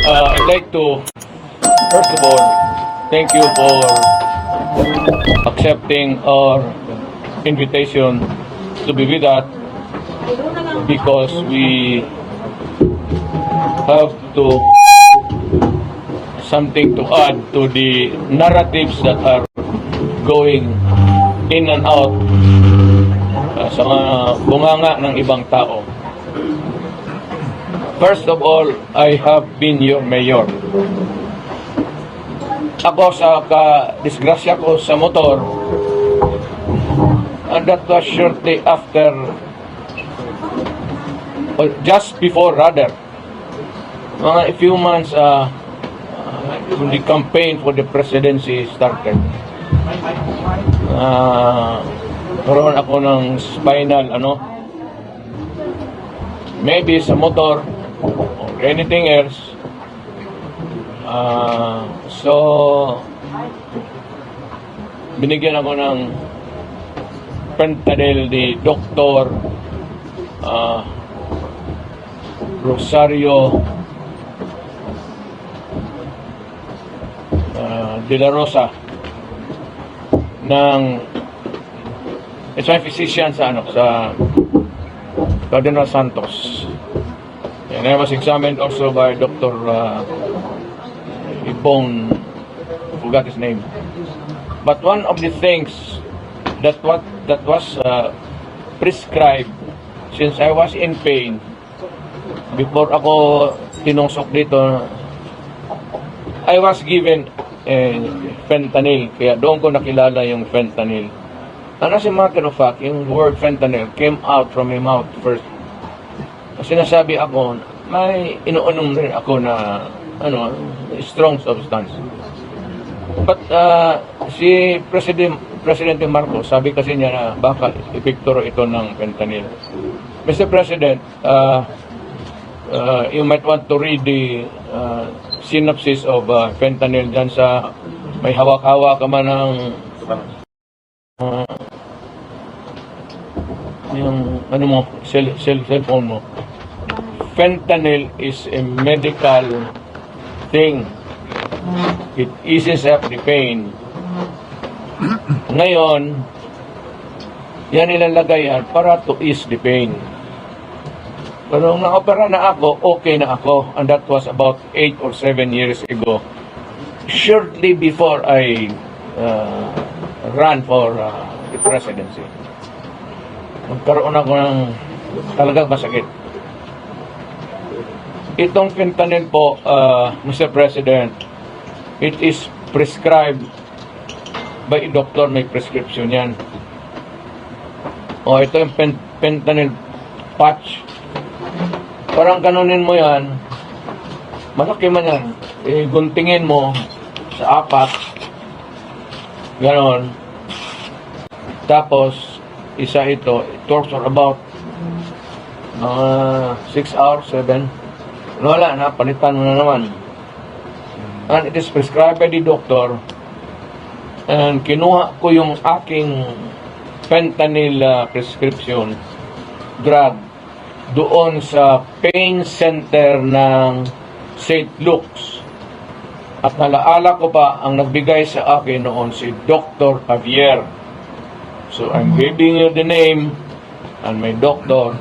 I'd like to, first of all, thank you for accepting our invitation to be with us because we have to something to add to the narratives that are going in and out sa mga bunganga ng ibang tao. First of all, I have been your mayor. Ako sa disgrasya ko sa motor, and that was shortly after, or just before rather, mga a few months when the campaign for the presidency started. Karoon ako ng spinal, maybe sa motor, or anything else. So, binigyan ako ng Fentanyl ni Dr. Rosario de la Rosa ng it's my physician sa Cardinal Santos. And I was examined also by Dr. Ibon, I forgot his name. But one of the things that was prescribed since I was in pain before ako tinusok dito, I was given fentanyl, kaya doon ko nakilala yung fentanyl. And as a matter of fact, yung word fentanyl came out from my mouth first. Kasi nasabi ako, may inuunom rin ako na strong substance. But si Presidente Marcos, sabi kasi niya na baka epektoro ito ng fentanyl. Mr. President, you might want to read the synopsis of fentanyl dyan sa may hawak-hawak ka man ng yung cellphone mo. Fentanyl is a medical thing. It eases up the pain. Ngayon, yan ilalagay yan para to ease the pain. Pero nung na-opera na ako, okay na ako. And that was about 8 or 7 years ago. Shortly before I ran for the presidency. Nagkaroon ako ng talagang masakit. Itong fentanyl po, Mr. President, it is prescribed by a doctor, may prescription yan. O, ito yung fentanyl patch. Parang ganunin mo yan, malaki man yan, guntingin mo sa apat, ganon. Tapos, isa ito, it works for about 6 hours, 7. Wala na, palitan mo na naman. And it is prescribed by the doctor. And kinuha ko yung aking fentanyl prescription drug doon sa pain center ng St. Luke's. At nalaala ko pa, ang nagbigay sa akin noon si Dr. Javier. So I'm giving you the name and my doctor.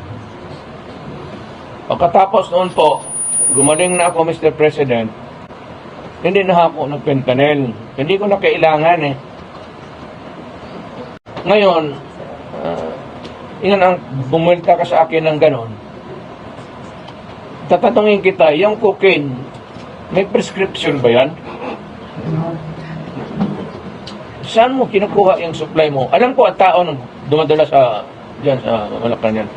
Pagkatapos noon po, gumaling na ako, Mr. President, hindi na ako nag-fentanyl. Hindi ko na kailangan eh. Ngayon, yan ang bumulta ka sa akin ng ganon. Tatanungin kita, yung cocaine, may prescription ba yan? Saan mo kinukuha yung supply mo? Alam ko ang tao nung dumadala sa dyan sa Malacanang.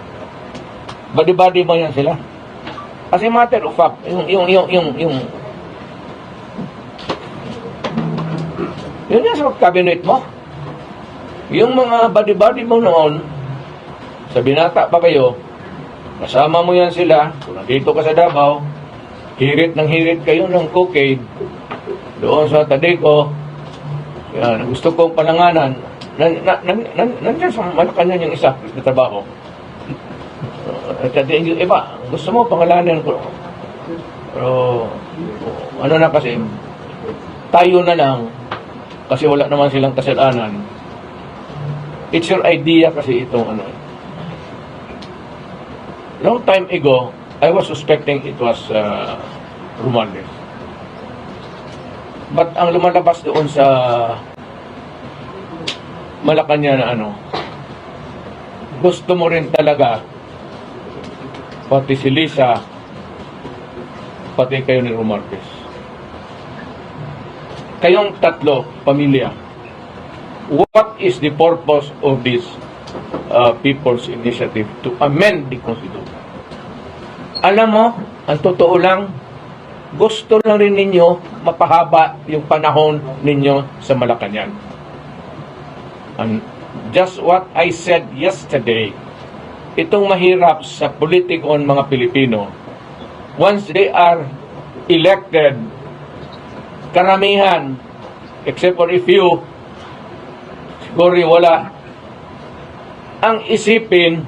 Body-body mo yan sila. As a matter of fact, yung yan sa cabinet mo. Yung mga body-body mo noon, sa binata pa kayo, kasama mo yan sila, kung nandito ka sa Davao, hirit kayo ng cocaine, doon sa Tadeco, yan, gusto kong palanganan, nandiyan sa Malacanang yung isa, na trabaho. At yung iba, gusto mo pangalanan ko. Pero, ano na kasi, tayo na lang, kasi wala naman silang kasalanan. It's your idea kasi itong ano. Long time ago, I was suspecting it was Romualdez. But ang lumalabas doon sa Malacanang na ano, gusto mo rin talaga, pati si Lisa, pati kayo ni Romualdez. Kayong tatlo, pamilya, what is the purpose of this People's Initiative to amend the Constitution? Alam mo, ang totoo lang, gusto lang rin ninyo mapahaba yung panahon ninyo sa Malacanang. And just what I said yesterday, itong mahirap sa politikon mga Pilipino, once they are elected, karamihan, except for a few, siguro wala, ang isipin,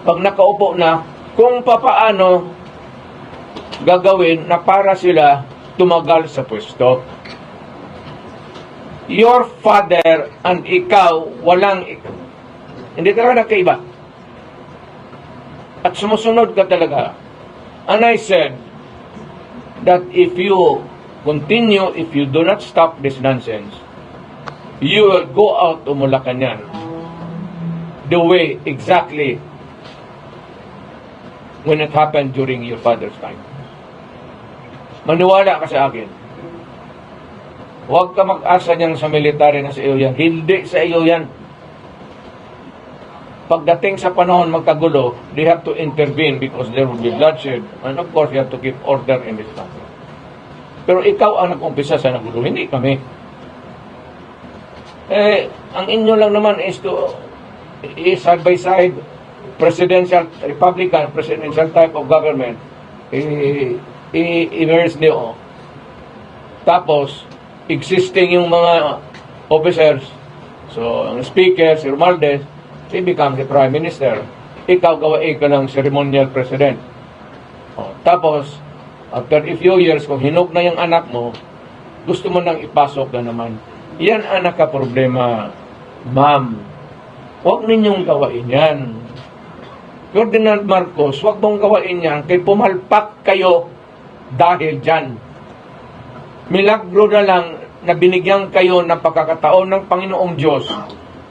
pag nakaupo na, kung papaano gagawin na para sila tumagal sa pwesto. Your father and ikaw, hindi talaga nagkaiba. At sumusunod ka talaga. And I said that if you continue, if you do not stop this nonsense, you will go out to Malacanang the way exactly when it happened during your father's time. Maniwala ka sa akin. Huwag ka mag-asa niyan sa military na sa iyo yan. Hindi sa iyo yan. Pagdating sa panahon magkagulo, they have to intervene because there will be bloodshed. And of course, you have to keep order in this country. Pero ikaw ang nag-umpisa sa nagulo, hindi kami. Ang inyo lang naman is to side by side, presidential, Republican, presidential type of government, i-immerse niyo. Tapos, existing yung mga officers, so, ang speaker, si Romualdez, he becomes the prime minister. Ikaw gawain ka ng ceremonial president. Tapos, after a few years, kung hinok na yung anak mo, gusto mo nang ipasok na naman. Yan ang nakaproblema, ma'am. Huwag ninyong gawain yan. Ferdinand Marcos, huwag mong gawain yan, kay pumalpak kayo dahil dyan. Milagro na lang na binigyan kayo ng pagkakataon ng Panginoong Diyos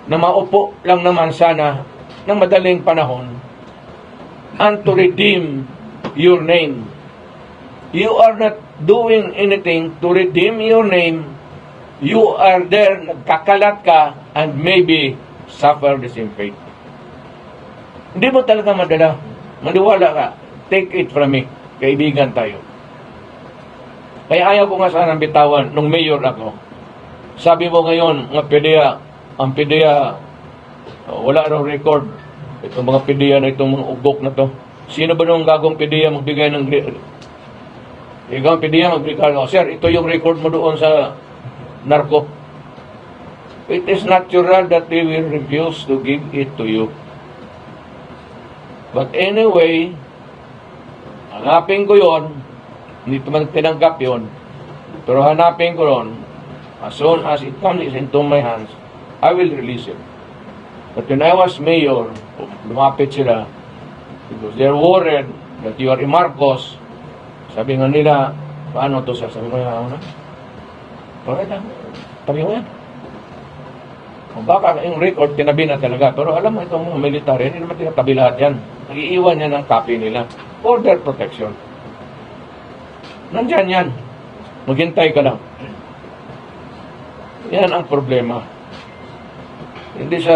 na maupo lang naman sana ng madaling panahon and to redeem your name. You are not doing anything to redeem your name. You are there, nagkakalat ka, and maybe suffer the same fate. Hindi mo talaga madala. Maniwala ka. Take it from me. Kaibigan tayo. Kaya ayaw ko nga sanang bitawan nung mayor ako. Sabi mo ngayon, mga PDEA, ang PDEA, wala raw record. Itong mga PDEA na itong mga ugok na to. Sino ba nung gagong PDEA magbigay ng ikaw ang PDEA magbigay? Sir, ito yung record mo doon sa narco. It is natural that they will refuse to give it to you. But anyway, hanapin ko yon. Hindi man tinanggap yon. Pero hanapin ko ron. As soon as it comes into my hands, I will release it. But when I was mayor, lumapit sila because they're worried that you are a Marcos. Sabi nga nila, paano to sir? Sabi ko na, okay lang, tabi mo yan. Baka yung record, tinabi na talaga. Pero alam mo, itong mga military, hindi naman tinatabi lahat yan. Nag-iiwan yan ng copy nila. Order protection. Nandyan yan. Maghintay ka lang. Yan ang problema. Hindi sa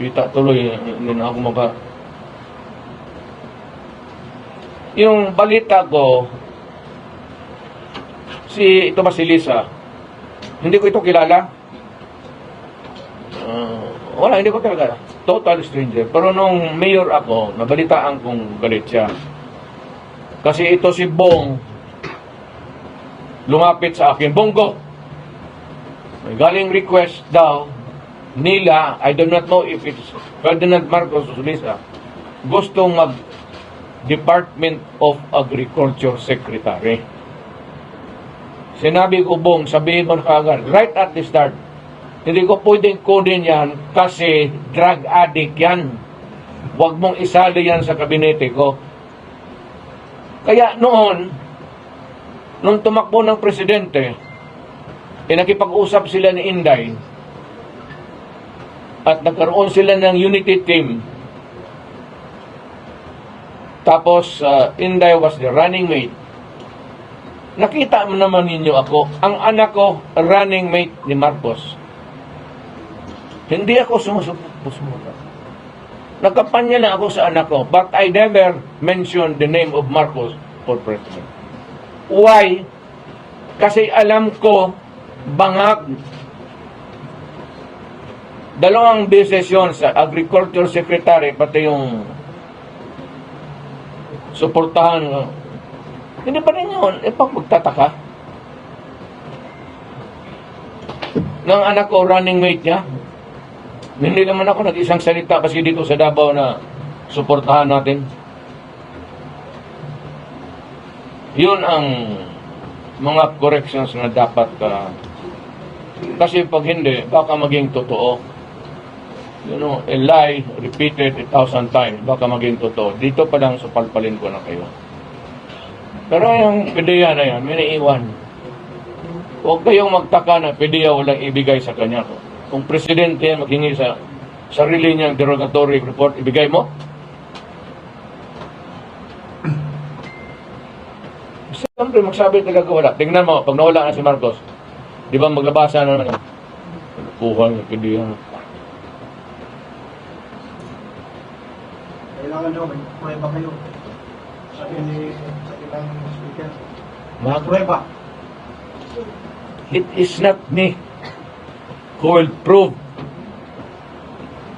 kita tuloy, hindi na ako yung balita ko, ito ba si Lisa? Hindi ko ito kilala. Wala, hindi ko talaga. Total stranger. Pero nung mayor ako, nabalitaan kong galit siya. Kasi ito si Bong, lumapit sa akin, Bongo, may galing request daw nila, I do not know if it's Ferdinand Marcos o Lisa, gustong mag Department of Agriculture Secretary. Sinabi ko, Bong, sabihin mo na kaagad, right at the start, hindi ko pwedeng kunin yan kasi drug addict yan. Huwag mong isali yan sa kabinete ko. Kaya noon, nung tumakbo ng presidente, nakipag-usap sila ni Inday at nagkaroon sila ng unity team. Tapos, Inday was the running mate. Nakita mo naman ninyo ako, ang anak ko, running mate ni Marcos. Hindi ako sumusuporta. Nagkampanya lang ako sa anak ko, but I never mentioned the name of Marcos for president. Why? Kasi alam ko, bangag. Dalawang beses yun sa Agriculture Secretary, pati yung suportahan. Hindi pa rin yun. Pag magtataka. Ng anak ko, running mate niya. Hindi naman ako nag-isang salita kasi dito sa Davao na suportahan natin. Yun ang mga corrections na dapat kasi pag hindi, baka maging totoo. You know, a lie repeated 1,000 times, baka maging totoo. Dito pa lang supalpalin ko na kayo. Pero yung PDEA na yan, may naiwan. Huwag kayong magtaka na PDEA walang ibigay sa kanya. Kung presidente yan maghingi sa sarili niyang derogatory report, ibigay mo? Siyempre, magsabi talaga wala. Tingnan mo, pag nawala na si Marcos, di ba maglabasa na naman? Kuha niya, PDEA. Kailangan nyo, may prueba kayo. Sabi ni sa ilang speaker. Mga Prueba. It is not me who will prove.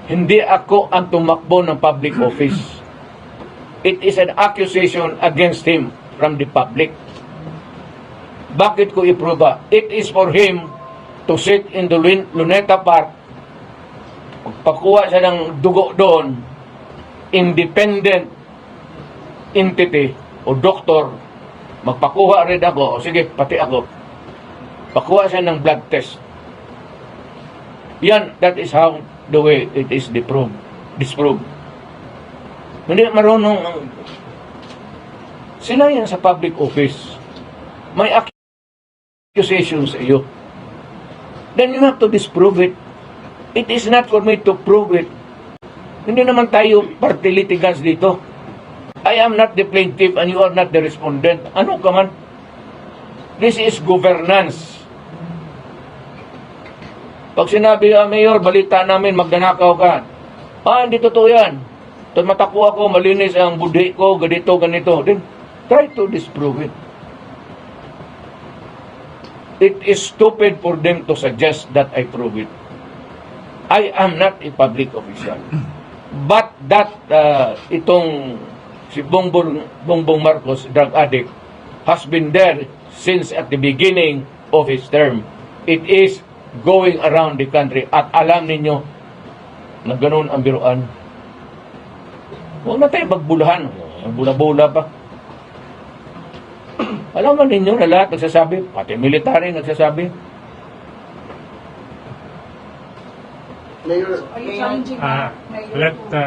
Hindi ako ang tumakbo ng public office. It is an accusation against him from the public. Bakit ko iproba? It is for him to sit in the Luneta Park, magpakuha siya ng dugo doon, independent entity o doktor, magpakuha rin ako, o sige, pati ako, pakuha siya ng blood test. Yan, that is how the way it is disproved. Hindi marunong sila yan sa public office. May accusation sa iyo. Then you have to disprove it. It is not for me to prove it. Hindi naman tayo party litigants dito. I am not the plaintiff and you are not the respondent. Ano ka man? This is governance. Pag sinabi, Mayor, balita namin, magdanakaw ka. Hindi totoo yan. Matakbo ako, malinis ang budhi ko, ganito, ganito. Then, try to disprove it. It is stupid for them to suggest that I prove it. I am not a public official. But that, itong si Bongbong Marcos, drug addict, has been there since at the beginning of his term. It is going around the country at alam ninyo na ganun ang biruan. Huwag na tayo magbulahan. Bula-bula pa. Alam mo ninyo na lahat nagsasabi, pati military nagsasabi. Mayor, Are you challenging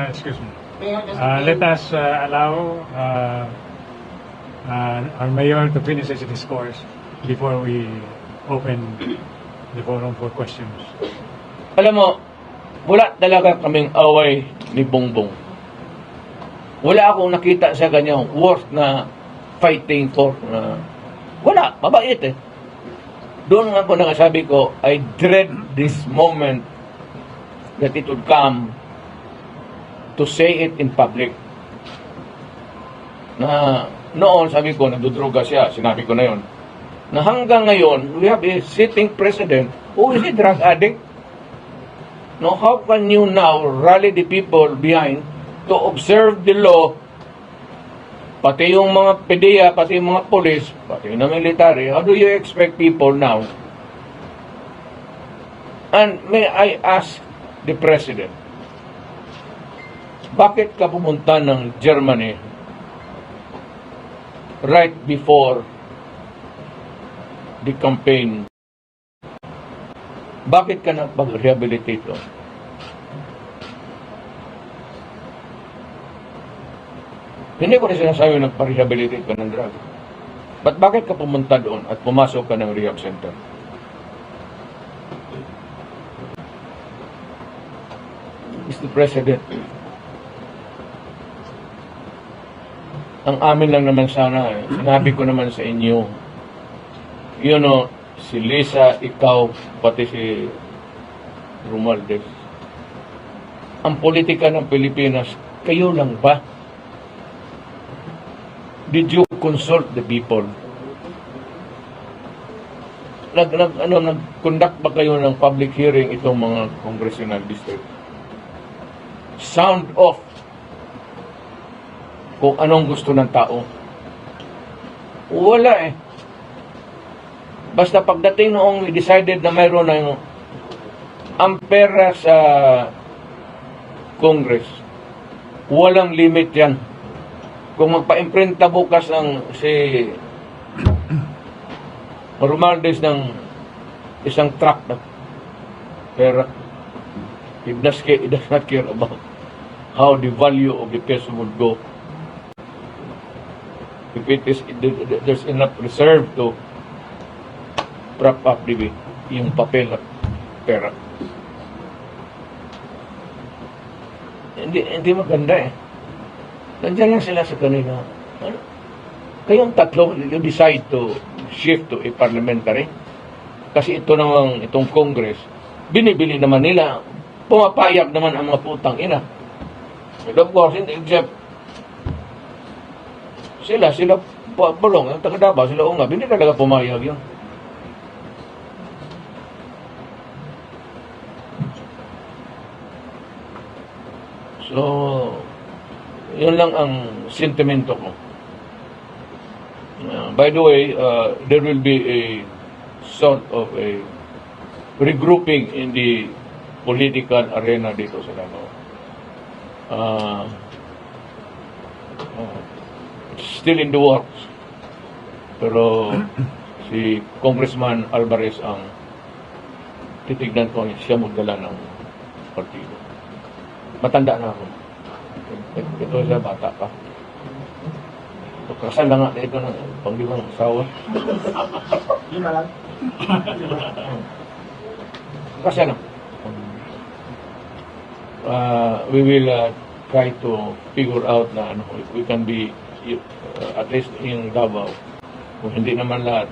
Excuse me. Let us allow our mayor to finish his discourse before we open the forum for questions. Alam mo, wala talaga kaming away ni Bongbong. Wala akong nakita sa kanyang worth na fighting for. Wala, mabait eh. Doon nga po nakasabi ko, I dread this moment that it would come to say it in public. Na noon, sabi ko, nagdudruga siya, sinabi ko na yon. Na hanggang ngayon, we have a sitting president who is a drug addict. No, how can you now rally the people behind to observe the law, pati yung mga PDEA, pati yung mga police, pati yung military? How do you expect people now? And may I ask the President, bakit ka pumunta ng Germany right before the campaign? Bakit ka nagpag-rehabilitate doon? Hindi ko rin sinasabi nagpa-rehabilitate ka ng drug. But bakit ka pumunta doon at pumasok ka ng rehab center? Mr. President, ang amin lang naman sana, sinabi ko naman sa inyo, you know, si Lisa, ikaw, pati si Romualdez, ang politika ng Pilipinas, kayo lang ba? Did you consult the people? Nag-conduct ba kayo ng public hearing itong mga congressional district? Sound off kung anong gusto ng tao. Wala eh. Basta pagdating noong we decided na mayroon ng ang pera sa Congress, walang limit yan. Kung magpa-imprinta bukas ang si Romualdez ng isang truck na pera, he does not care about how the value of the peso would go. If there's enough reserve to prop up yung papel at pera. Hindi maganda eh. Nandiyan lang sila sa kanila. Kayong tatlo, you decide to shift to a parliamentary. Kasi itong Congress, binibili naman nila, pumapayag naman ang mga putang ina. And of course, except sila Balong, ang taga-Davao, sila Ungab, hindi talaga pumayag yun. So, yun lang ang sentimento ko. By the way, there will be a sort of a regrouping in the political arena dito sa Davao. It's still in the works. Pero si Congressman Alvarez ang titignan ko siya magdala ng partido. Matanda na ako. Ito siya, bata pa. Kasal na nga ito ng panglimang asawa. Lima lang. Kasi ano, we will try to figure out na we can be at least in Davao. Kung hindi naman lahat,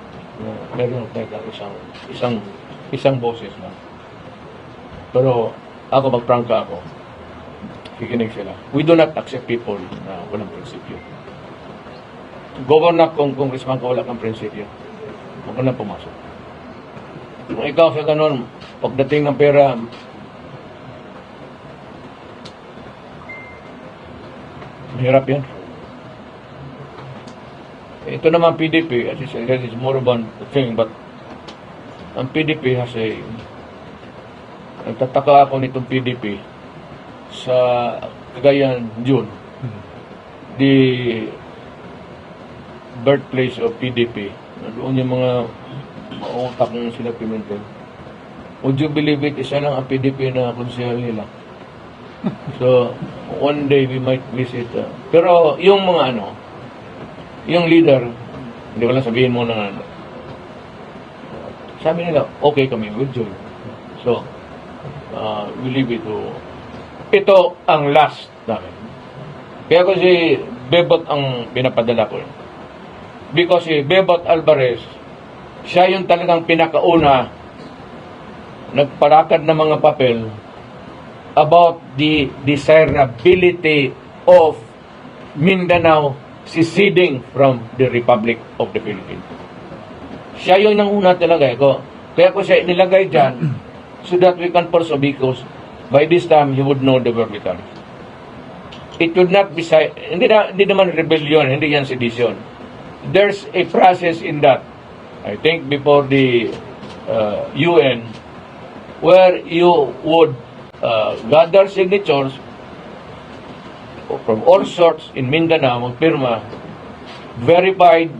meron isang boses lang. Pero ako, magprangka ako. Kikinig sila. We do not accept people na walang prinsipyo. Governor kung congressman ka wala kang prinsipyo, huwag ka na pumasok. Kung ikaw sa ganun, pagdating ng pera, mahirap yan. Ito naman PDP, as I said, it's more about the thing, but ang PDP has a, nagtataka ako nitong PDP sa Cagayan, June, the birthplace of PDP. Doon yung mga mautak ng sila Pimentel. Would you believe it, isa lang ang PDP na konsehal nila. So, one day we might visit. Pero yung mga yung leader, hindi ko lang sabihin mo na sabi nila, okay kami, we'll join. So, we leave it to, ito ang last namin. Kaya ko si Bebot ang pinapadala ko. Because si Bebot Alvarez, siya yung talagang pinakauna nagparakad ng mga papel about the desirability of Mindanao seceding from the Republic of the Philippines. Siya yung nanguna talaga. Kaya ko siya nilagay dyan so that we can pursue, because by this time he would know the verbiage. It would not be, hindi naman rebellion, hindi yan sedition. There's a process in that, I think before the UN, where you would gather signatures from all sorts in Mindanao, magpirma, verified,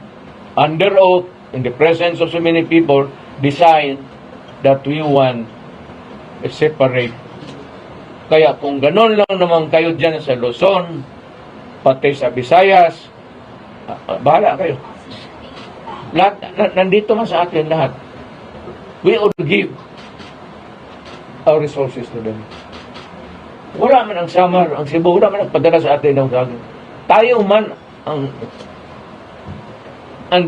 under oath, in the presence of so many people, decide that we want a separate. Kaya kung ganon lang naman kayo dyan sa Luzon, pati sa Visayas, bahala kayo. Lahat, nandito man sa atin lahat. We all give our resources to them. Wala man ang Samar, ang Cebu, wala man ang padala sa atin ng saging. Tayo man ang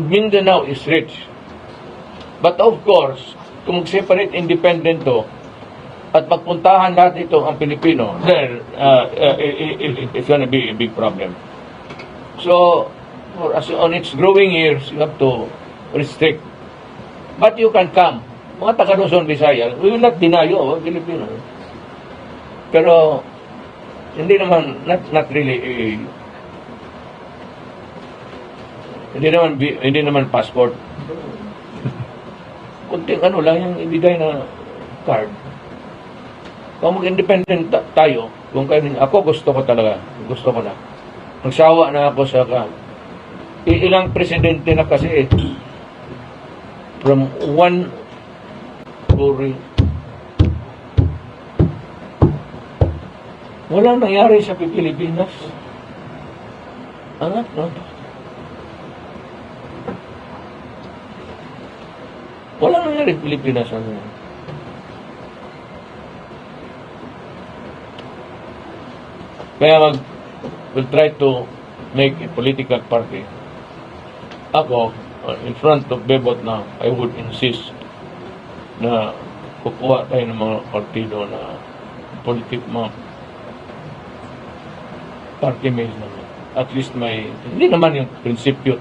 Mindanao is rich. But of course, kung mag-separate independent to, at pagpuntahan natin ito ang Pilipino, then it's gonna be a big problem. So, as on its growing years, you have to restrict. But you can come. Mga taga-Luzon, Visayas, we will not deny you, Filipino. Pero, hindi naman, not really, hindi naman passport. Kunting ano lang yung ibigay na card. Kung mag-independent tayo, kung kayo, ako gusto ko talaga, gusto ko na. Nagsawa na ako sa ilang presidente na kasi from one story. Walang nangyari sa Pilipinas. Angat, no? Walang nangyari sa Pilipinas. Ano? Kaya we'll try to make a political party. Ako, in front of Bebot na, I would insist na kukuha tayo ng mga partido na mga party maze naman. At least may, hindi naman yung prinsipyo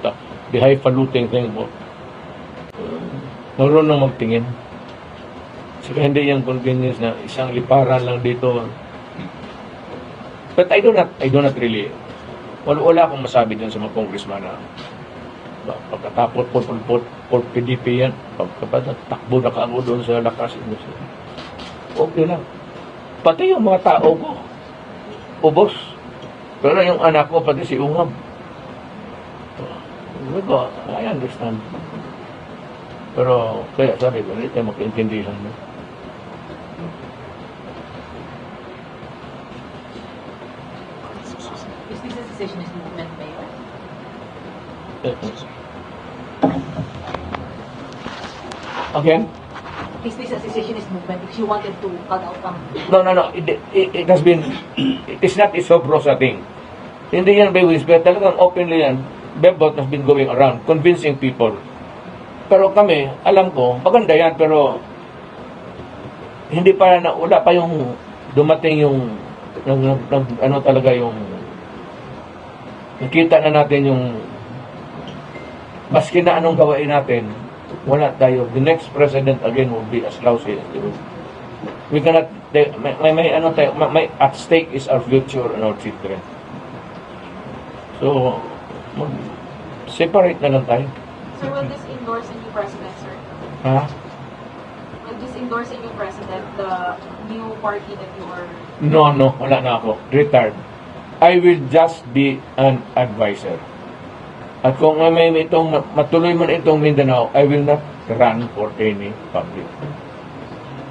the highfalutin thing mo. Marunong magtingin. Saka hindi yung convenience na isang liparan lang dito. But I do not really, wala akong masabi dyan sa mga congressman na pagkatapot for PDP yan, takbo na kaamo doon sa lakas. Okay lang. Pati yung mga tao ko, ubos. Pero yung anak ko, pati si Ungab. I understand. Pero, kaya sabi ko, hindi tayo magkaintindihan. Is this a secessionist movement, Mayor? Again? Is this a secessionist movement if you wanted to cut out No. It has been, it is not a sub-rosa thing. Hindi yan by whisper. Talagang openly yan. Bebot has been going around, convincing people. Pero kami, alam ko, maganda yan, pero hindi pa wala pa yung dumating yung ano talaga yung nakita na natin yung maski na anong gawain natin, wala tayo. The next president again will be as lousy as the room. We cannot, may at stake is our future and our children. So, separate na lang tayo. Sir, will this endorse a new president, sir? Ha? Will this endorse a new president, the new party that you are... No, wala na ako. Retired. I will just be an advisor. At kung may itong matuloy man itong Mindanao, I will not run for any public.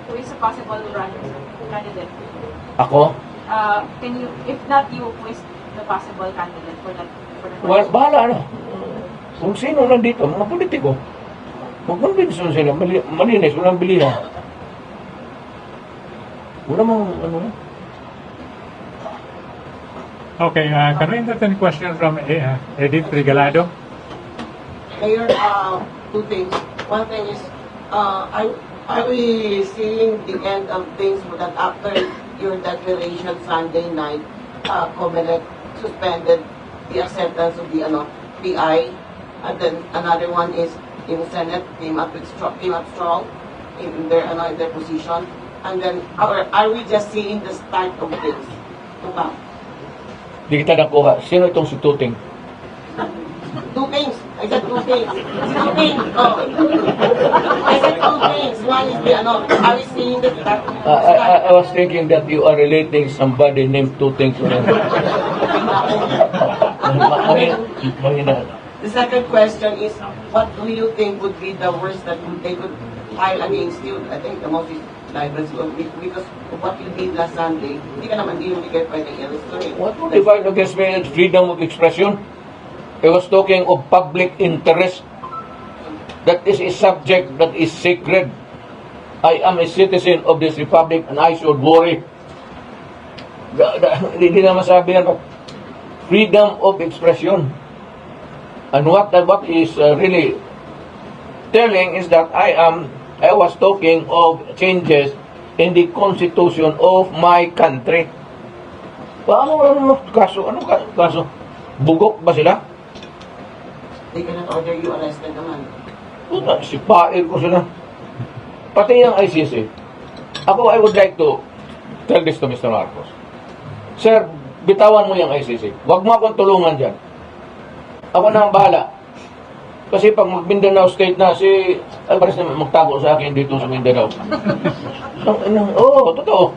Who is a possible candidate? Ako? Can you, if not you, who is the possible candidate for the first? Bahala na. Kung sino nandito, mga politiko. Mag-convince sila, malinis, walang bilihan. Wala mong, Okay, can we entertain a question from Edith Regalado? Mayor, two things. One thing is, are we seeing the end of things that after your declaration Sunday night, COMELEC suspended the acceptance of the PI, and then another one is in the Senate came up strong in their position, and then are we just seeing the start of things? Diba? Di kita nakuha. Sino itong si Tuting? Two things. I said two things. Two things. Oh. I said two things. things. One is the, are we seeing that I was thinking that you are relating somebody named two things. Mahina. The second question is, what do you think would be the worst that they could file against you? I think the most is libel, because of what you did last Sunday, hindi ka naman bigay pa ng illustrate. What would you fight against me? Freedom of expression? I was talking of public interest. That is a subject that is sacred. I am a citizen of this republic and I should worry. Hindi na masabi yan. Freedom of expression. And what is really telling is that I was talking of changes in the constitution of my country. Ano kaso? Ano kaso? Bugok ba sila? They cannot order you arrested naman. Puta, sipain ko sila. Pati yung ICC. Ako, I would like to tell this to Mr. Marcos. Sir, bitawan mo yung ICC. Huwag mo akong tulungan dyan. Ako na ang bahala. Kasi pag mag-Mindanao State na, si Alvarez na magtago sa akin dito sa Mindanao. Oo, totoo.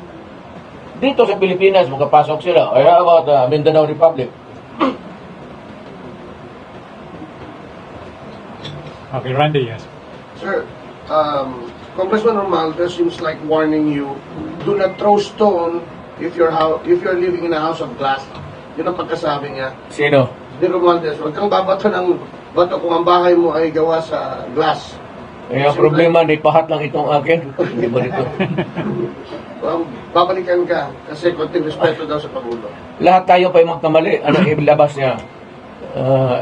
Dito sa Pilipinas, magkapasok sila. Ay, how about Mindanao Republic? Okay, Randy, yes. Sir, Congressman Romualdez seems like warning you, do not throw stone if you're living in a house of glass. Yun ang pagkasabi niya. Sino? Di Romualdez, huwag kang babato ng bato kung ang bahay mo ay gawa sa glass. Eh, ang problema, di pahat lang itong akin. Hindi ba dito? Babalikan ka kasi konting respeto daw sa Pangulo. Lahat tayo pa yung magkamali. Ano ilabas niya?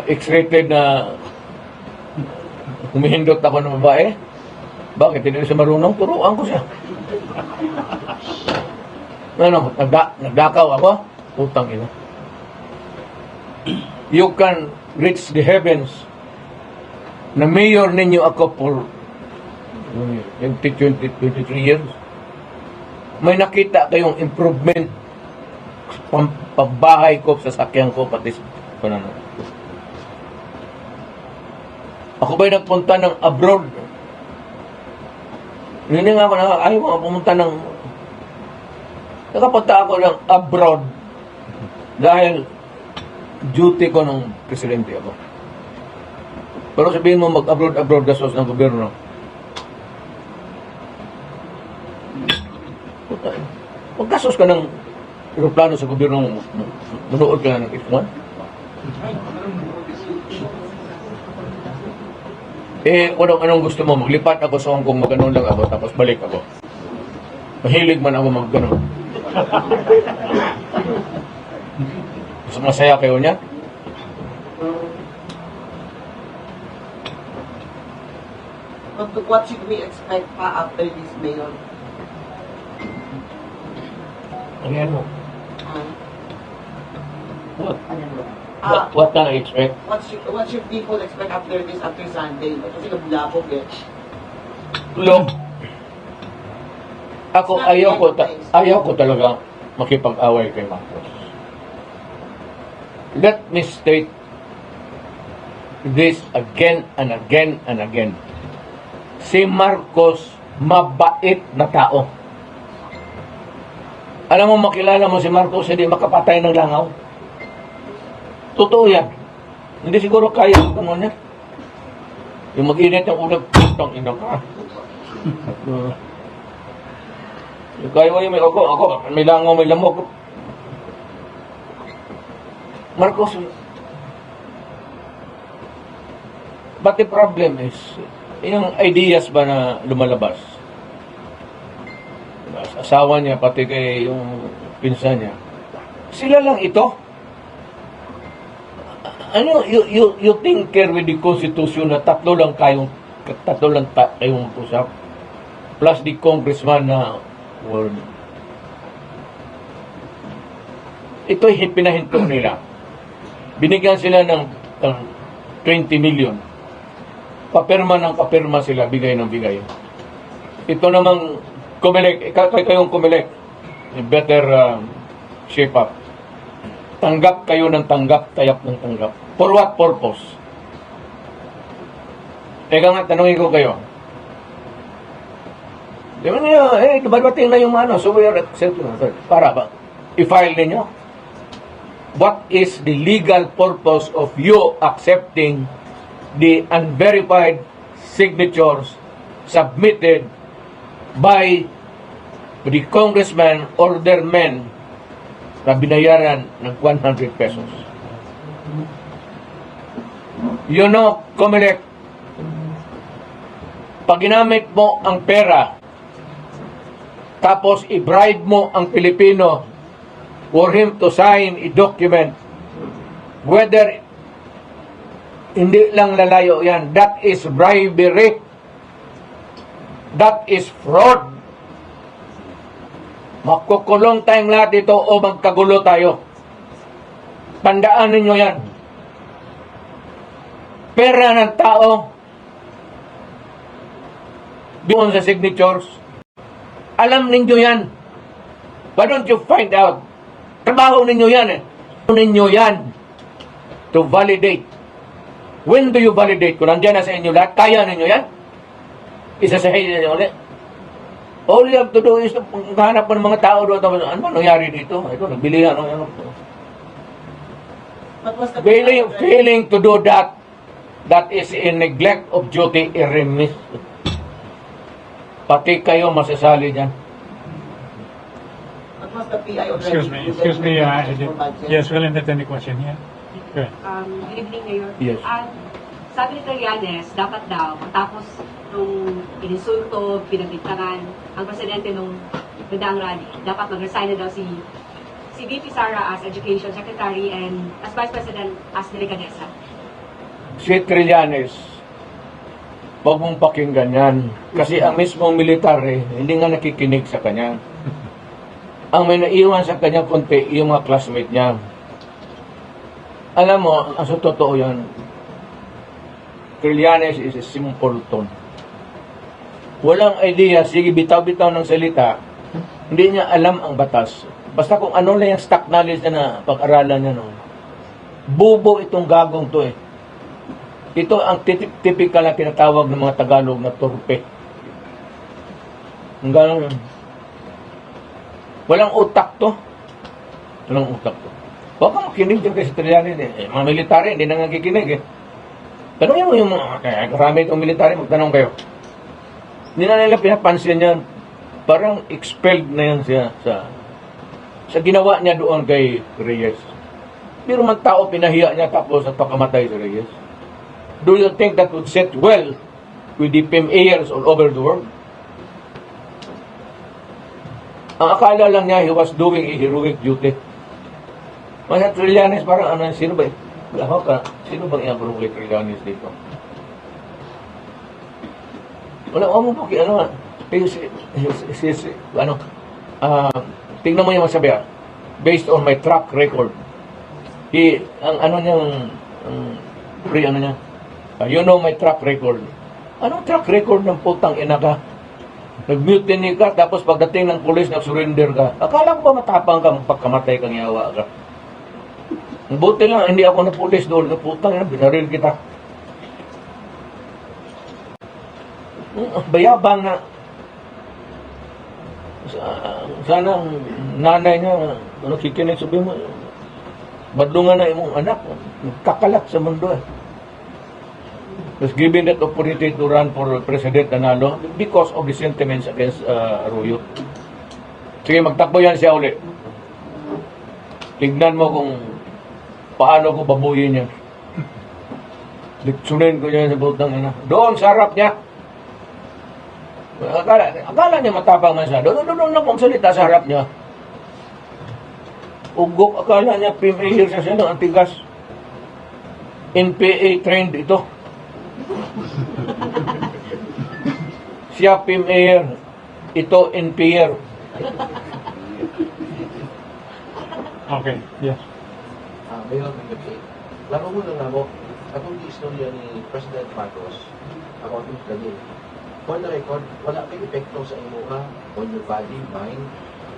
X-rated na humihindot ako ng babae. Bakit? Hindi siya marunong? Turuan ko siya. Ano? Nagdakaw ako? Utang ina. You can reach the heavens. Na mayor ninyo ako for 23 years. May nakita kayong improvement pambahay ko sa sakyan ko pati ano. Ako ba'y nagpunta ng abroad? Hindi nga ako ayaw mga pumunta ng nakapunta ako ng abroad dahil duty ko ng presidente ako. Pero sabihin mo mag-abroad gastos ng gobyerno. Mag-gastos ka ng aeroplano sa gobyerno, manood ka ng ikuan. Anong gusto mo? Maglipat ako sa Hong Kong, magano'n lang ako, tapos balik ako. Mahilig man ako mag-ganon. Mas masaya kayo niya? What should we expect pa after this mayor? Ayan mo. What can I expect? What should people expect after this, after Sunday? Kasi nabulabog eh. Look, ako ayaw ko talaga makipag-away kay Marcos. Let me state this again and again and again. Si Marcos, mabait na tao. Alam mo, makilala mo si Marcos, hindi makapatay ng langaw. Totoo yan. Hindi siguro kaya ang gano'n niya. Yung mag-init yung ulag, putang ina ka. Kaya mo yung ako, may langaw, may lamog. Marcos, but the problem is, yung ideas ba na lumalabas? Asawa niya, pati kay yung pinsan niya. Sila lang ito. Ano, you tinker with the Constitution na tatlo lang kayong usap. Plus the congressman na ito'y pinahinto nila. Binigyan sila ng 20 million. Papirma ng papirma sila, bigay ng bigay. Ito namang Kumilik, kayong kumilik. Better shape up. Tanggap kayo ng tanggap, tayap ng tanggap. For what purpose? Teka nga, tanungin ko kayo. Sabi niyo, dumating na yung ano, so we are accepting. Para ba? I-file ninyo. What is the legal purpose of you accepting the unverified signatures submitted by the congressman or their men na binayaran ng 100 pesos? You know, Comelec, pag ginamit mo ang pera, tapos i-bribe mo ang Pilipino for him to sign a document, whether hindi lang lalayo yan, that is bribery. That is fraud. Makukulong tayong lahat dito o magkagulo tayo. Tandaan ninyo yan. Pera ng tao, doon sa signatures, alam ninyo yan. Why don't you find out? Trabaho ninyo yan eh. Ninyo yan to validate. When do you validate? Kung nandiyan na sa inyo lahat, kaya ninyo yan? Isasahin ninyo ulit. All you have to do is hanap ng mga tao doon. Ano ba nangyari dito? Ito, nagbilihan. Failing to do that, that is in neglect of duty, irremis. Pati kayo masasali dyan. What was the PI already? Excuse me, yes, we'll entertain the question here. Good. Good evening, Mayor. Yes. Sabi ni Trillanes, dapat daw, matapos nung ininsulto, pinagbintangan ang presidente nung nagdaang rally, dapat mag-resign na daw si VP Sara as Education Secretary and as Vice President as Delegadesa. Si Trillanes, huwag mong pakinggan yan. Kasi ang mismong military, hindi nga nakikinig sa kanya. Ang may naiwan sa kanya konti, yung mga classmate niya. Alam mo, ang sa totoo yan, Trillanes is a simpleton. Walang idea, sige bitaw-bitaw ng salita, hindi niya alam ang batas. Basta kung ano lang yung stock knowledge na pag-aralan niya noon. Bubo itong gagong to eh. Ito ang typical na tinatawag ng mga Tagalog na turpe. Hanggang walang utak to. Walang utak to. Huwag kang makinig dyan kasi Trillanes eh. Mga military, hindi na nakikinig eh. Tanongin mo yung mga, karami itong military, magtanong kayo. Hindi na nila pinapansin yan. Parang expelled na yan siya sa ginawa niya doon kay Reyes. Pero man tao, pinahiya niya tapos at pakamatay si Reyes. Do you think that would sit well with the PMAers all over the world? Ang akala lang niya, he was doing a heroic duty. Mga Trillanes, parang ano, sino ba? Sino bang i-approve kay Trillanes dito? Wala mo po kay ano, tingnan mo yung masabi based on my track record. Ang ano niyang, ano niya, you know my track record. Anong track record ng putang ina ka? Nag-mutiny ka, tapos pagdating ng pulis, nag-surrender ka. Akala ko ba matapang ka, pagkamatay kang yawa ka? Buti lang, hindi ako na pulis doon, na putang ina, binaril kita. Bayabang na. Sana ang nanay niya, nakikinig, sabi mo, badungan na imong anak, kakalat sa mundo eh. Was given that opportunity to run for President Nanalo because of the sentiments against Arroyo. Sige, magtakbo yan siya uli. Tignan mo kung paano ko babuyin yan. Litsunin ko yan sa butang ina. Doon sa harap niya. Akala niya matapang man siya. Doon lang magsalita sa harap niya. Ugok, akala niya PMA siya ng antigas. NPA trained ito. Siya PMA, ito NPA. Okay, yes. Mayor, laro mo lang ako, atong istorya ni President Marcos, according to the bill, on the record, wala kay epekto sa imuha, on your body, mind,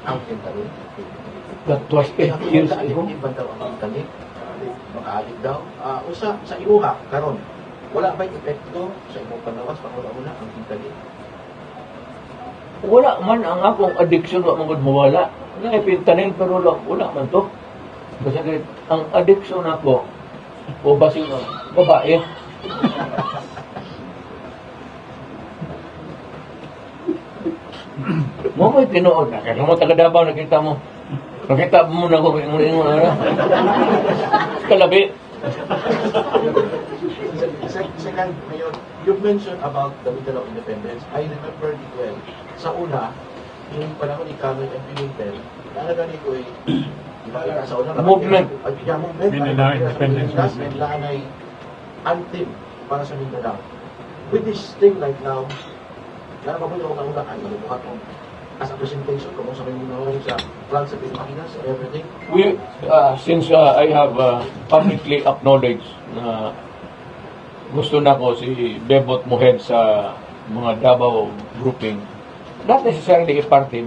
ang kentarin. That was 8 years ago. Iba daw ang kentarin, makaalig daw. Usa sa imuha, karon, wala ba'y epekto sa imong panawas, panguna-una ang kentarin? Wala man ang akong addiction, wala man gud mawala. Nga Fentanyl pero wala man to. Kasi ang addiction ako, o basing babae. Mo ko'y tinuod na. Kaya mo taga Davao, nakita mo. Nakita mo na ko, ingon na. Kalabi. Second, Mayor, you mentioned about the Mindanao independence. I remember it well. Sa una, yung panahon ni Cameron and Pimentel, naalagani ko sa una, Movement. Movement. Mindanao independence Last movement. and lahan ay anthem para sa Mindanao. With this thing right now, lalo pa po yung una ay malubuhat mo as a presentation kung sa Mindanao sa France, sa Pilipinas, everything. Since I have publicly acknowledged na gusto na ko si Bebot Muhed sa mga Davao grouping, not necessarily a party,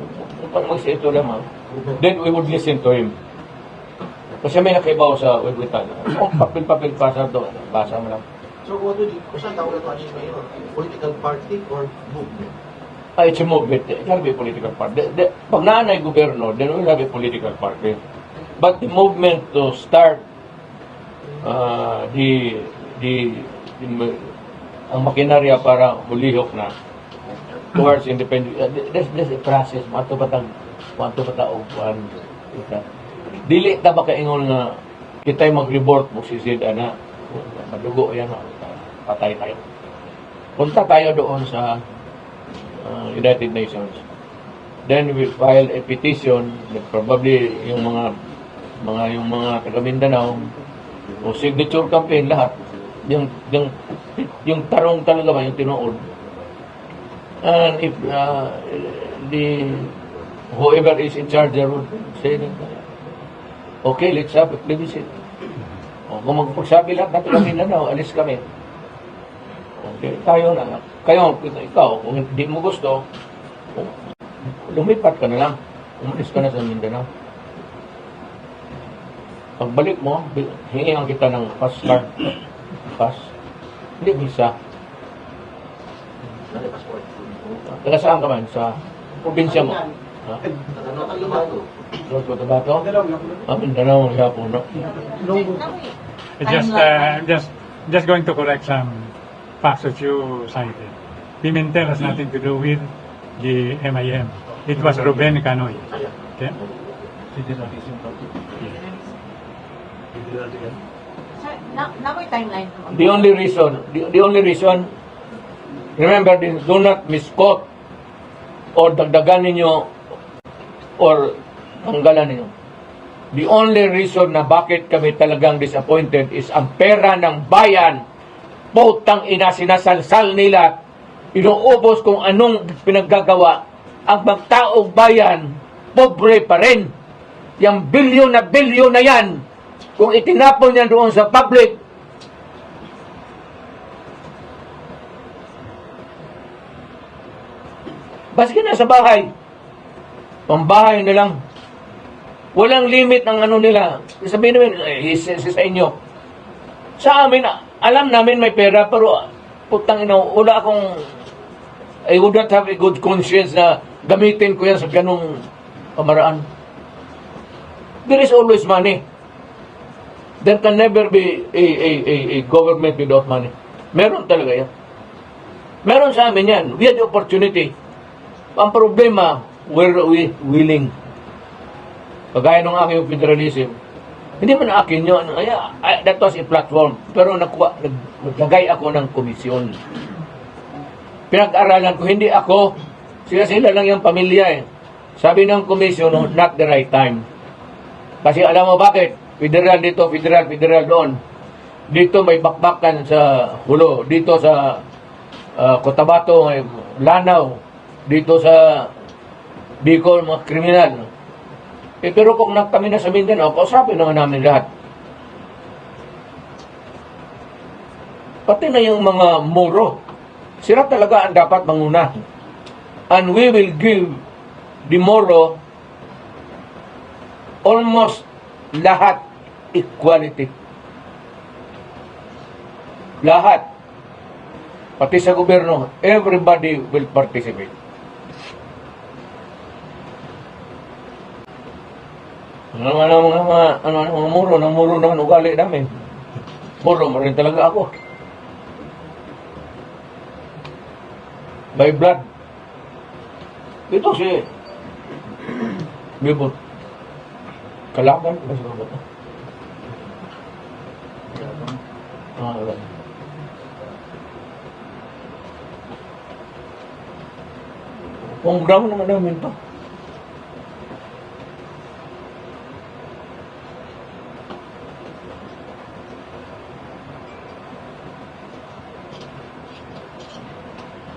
mag-isa ito lamang, then we would listen to him. Kasi may nakibaw sa webwitan. Papel-papel pasa doon, basa mo lang. So, what do you, kung saan tawag ito ni Mayor? Political party or movement? It's a movement. It can be a political party. Pag naanay gobyerno, then we'll have a political party. But the movement to start ang makinarya para mulihok na towards independence, there's a process. Mato pa upuan. Dili ta ba kaingon nga kita'y mag-report mo si Sid ana madugo yan, patay tayo. Punta tayo doon sa United Nations. Then we file a petition that probably yung mga taga Mindanao o signature campaign lahat yung tarong talaga ba yung tinuod. And if whoever is in charge there would say okay, let's have a plebiscite. O, kung magpagsabi lahat natin kami Mindanao, alis kami. Okay, tayo na. Ikaw, kung hindi mo gusto, lumipat ka na lang. Umalis ka na sa Mindanao. Pagbalik mo, hingihan kita ng pass card. Pass. Hindi visa. Taga saan ka man? Sa probinsya mo? Ha? North Cotabato? Mindanao, Hapon, no? I'm just going to correct some facts that you cited. Pimentel has nothing to do with the MIM. It was Ruben Canoy. Okay? Sir, na may timeline. The only reason, remember this, do not misquote or dagdagan ninyo or tanggalan ninyo. The only reason na bakit kami talagang disappointed is ang pera ng bayan, putang ina, sinasalsal nila, inuubos kung anong pinaggagawa. Ang magtaong bayan, pobre pa rin. Yung bilyon na yan, kung itinapon yan doon sa public, baski na sa bahay, pambahay na lang. Walang limit ang ano nila. Sabihin namin, sa inyo. Sa amin, alam namin may pera, pero putang ina, wala akong, I would not have a good conscience na gamitin ko yan sa ganung pamaraan. There is always money. There can never be a government without money. Meron talaga yan. Meron sa amin yan. We had the opportunity. Ang problema, were we willing? Kagaya ng aking federalism, hindi man akin yun. That was a platform. Pero naglagay ako ng komisyon. Pinag-aralan ko, hindi ako, sila lang yung pamilya eh. Sabi ng komisyon, not the right time. Kasi alam mo bakit? Federal dito, federal doon. Dito may bakbakan sa Hulo. Dito sa Cotabato, may Lanao. Dito sa Bicol, mga kriminal. Pero kung kami na sa Mindanao, kausapin naman namin lahat. Pati na yung mga muro. Sila talaga ang dapat manguna. And we will give the moro almost lahat equality. Lahat. Pati sa gobyerno, everybody will participate. Mga muro naman ugali namin. Muro rin talaga ako. By blood. Ito si Bibot. Kalaban ba si Bibot? Wala. Kung ground naman namin to.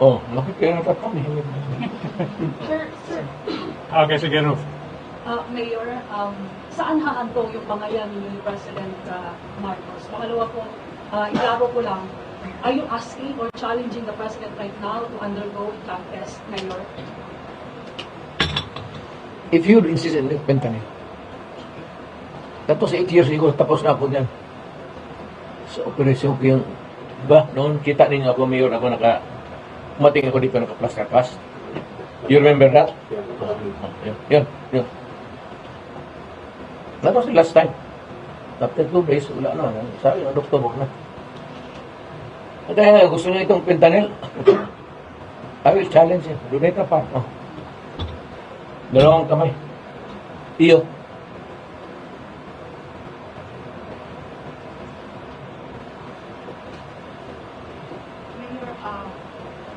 Oh, makikita kami. Okay, sige, Ruf. Mayor, saan haantong yung pangalan ni President Marcos? Pangalawa po, iklaro ko lang, are you asking or challenging the President right now to undergo drug test, Mayor? If you insist on fentanyl, tapos 8 years ago, tapos na ako niyan. Sa operasyon ko yung, ba, noon kita ninyo ako, Mayor, ako umating ako dito naka-plus. You remember that? Yun. That was the last time. After 2 days, wala na. Sabi ng doktor, wag na. At kaya gusto niya itong fentanyl. I will challenge him. Donate na pa. Oh. Dalawang kamay. Iyo.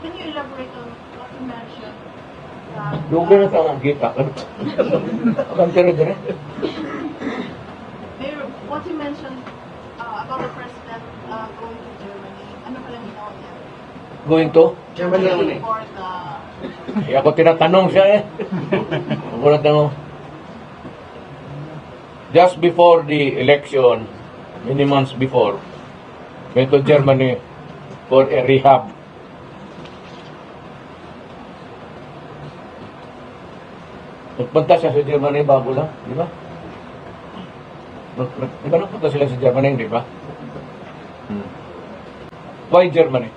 Can you elaborate on what you mentioned? Lugar na taong kita. Ang tira-tira. Mayor, what you mentioned about the president going to Germany, ano pala ginawa niya? Going to? Germany. For the... Ako tinatanong siya eh. Ako natanong. Just before the election, many months before, went to Germany for a rehab. Nagpunta siya sa Germany bago lang, di ba? Di ba nagpunta sila sa Germany, di ba? Why Germany?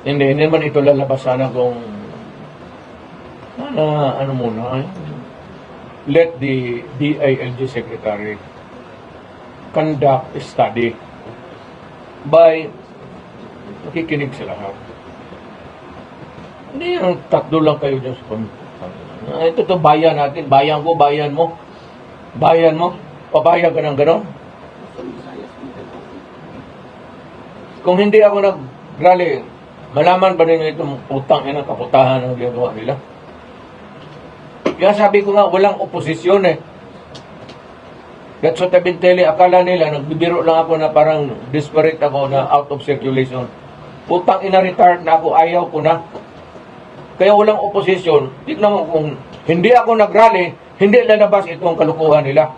Hindi naman ito lalabas sana kung ano muna, let the DILG Secretary conduct a study by nakikinig sa lahat. Hindi yung tatlo lang kayo dyan sa ito bayan natin, bayan ko, bayan mo. Bayan mo, pabayan ka ng gano'n. Kung hindi ako nag-rally, malaman ba ninyo itong utang ng kaputahan ng ginagawa nila? Kaya sabi ko nga, walang oposisyon eh. That's what I've been telling. Akala nila, nagbibiro lang ako na parang desperate ako na out of circulation. Putang ina-retard na ako, ayaw ko na. Kaya walang oposisyon. Tignan mo kung hindi ako nag-rally, hindi lalabas itong kalukuhan nila.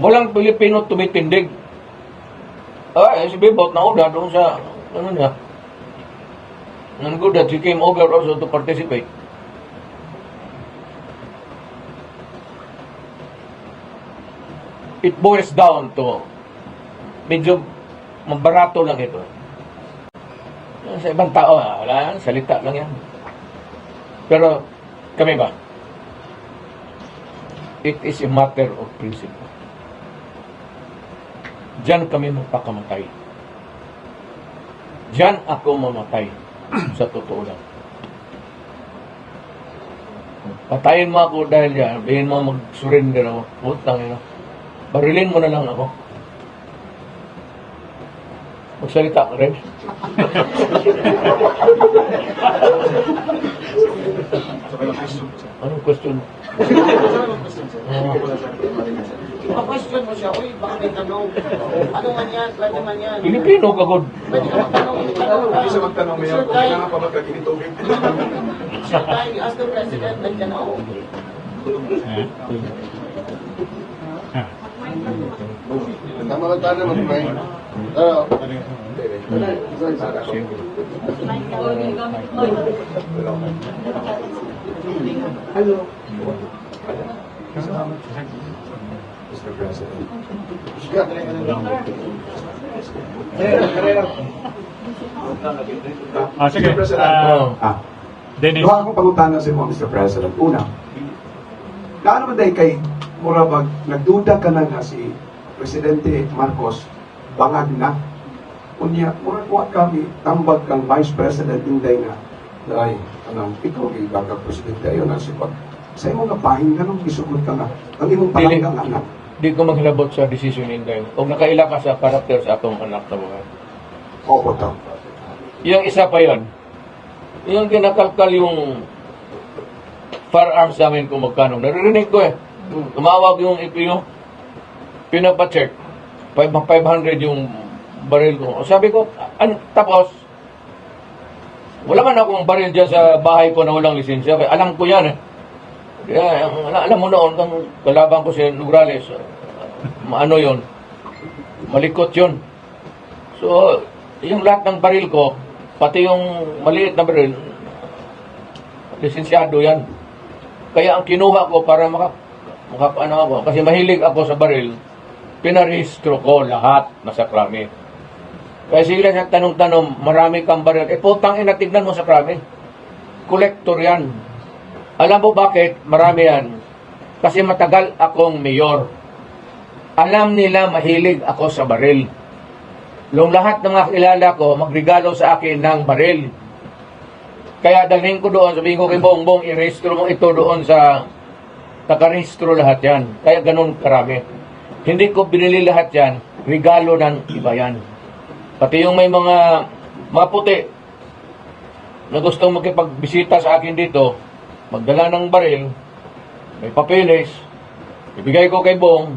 Walang Pilipino tumitindig. Si Bebot na uda doon sa, ano niya. And good that he came over also to participate. It boils down to medyo mabarato lang ito. Sa ibang tao, wala, salita lang yan. Pero kami ba? It is a matter of principle. Diyan kami magpakamatay. Diyan ako mamatay. Sa totoo lang. Patayin mo ako dahil yan. Bihin mo mag-surrender ako. Putang ina. Barilin mo na lang ako. Magsalita ka rin. Anong question? Ma-question mo siya, uy, baka may tanong. Ano man yan? Pwede man yan. Pilipino ka, God. Pwede ka magtanong. Hindi siya magtanong ngayon, kailangan pa magkaginitubig. Sir Tay, ask the President, nandiyan ako. Tama ka tayo mag-pray. Mr. President. Sige. Mr. President, Dennis. duha akong pangutana sa mo, Mr. President. Una, gaano man dahil kay Murabag, nagduda ka na nga si Presidente Marcos, bangag na. Unya, murag kuha kami, tambag kang Vice President, hindi nga, ay, ikaw kay bagag Presidente, ayun na si Pag. Sa imo nga pahin ka nung gisugod ka nga, ang imong palanggang anak. Di ko maghilabot sa decision Inday. O nakaila ka sa karakter sa atong anak na buhay. Opo to. Yung isa pa yon, yung kinakalkal yung firearms namin kung magkano. Naririnig ko eh. Tumawag yung IPO, pinapacheck. 500 yung baril ko. Sabi ko, tapos, wala man akong baril dyan sa bahay ko na walang lisensya. Alam ko yan eh. Kaya, alam mo noon, kung kalaban ko si Nograles, ano yun? Malikot yun. So, yung lahat ng baril ko, pati yung maliit na baril, lisensyado yan. Kaya ang kinuha ko para ano ako, kasi mahilig ako sa baril, pinarehistro ko lahat nasa krami. Kaya sila sa tanong-tanong, marami kang baril. Putang ina, tignan mo sa krami. Kolektor yan. Alam mo bakit marami yan? Kasi matagal akong mayor. Alam nila mahilig ako sa baril. Yung lahat ng mga kilala ko, magregalo sa akin ng baril. Kaya dalhin ko doon, sabihin ko kay Bongbong, i-rehistro mo ito doon sa takarehistro lahat yan. Kaya ganun karami. Hindi ko binili lahat yan, regalo ng iba yan. Pati yung may mga puti na gustong makipagbisita sa akin dito, magdala ng baril, may papeles, ibigay ko kay Bong,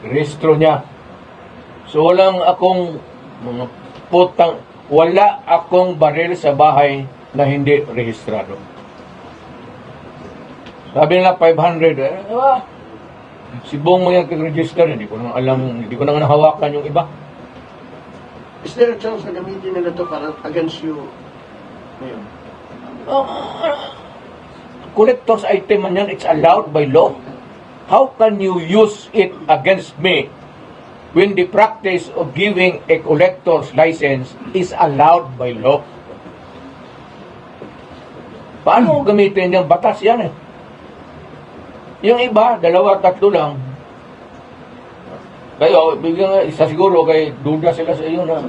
rehistro niya. So wala akong baril sa bahay na hindi rehistrado. Sabi nila 500, si Bong mo yan kag-register, hindi ko na alam, hindi ko na nahawakan yung iba. Is there a chance na gamitin nila ito para against you ngayon? Collector's item man yan, it's allowed by law. How can you use it against me when the practice of giving a collector's license is allowed by law? Paano gamitin yung batas yan eh? Yung iba, 2, 3 lang. Kayo, bigyan nga, isa siguro kay duda sila sa iyo na.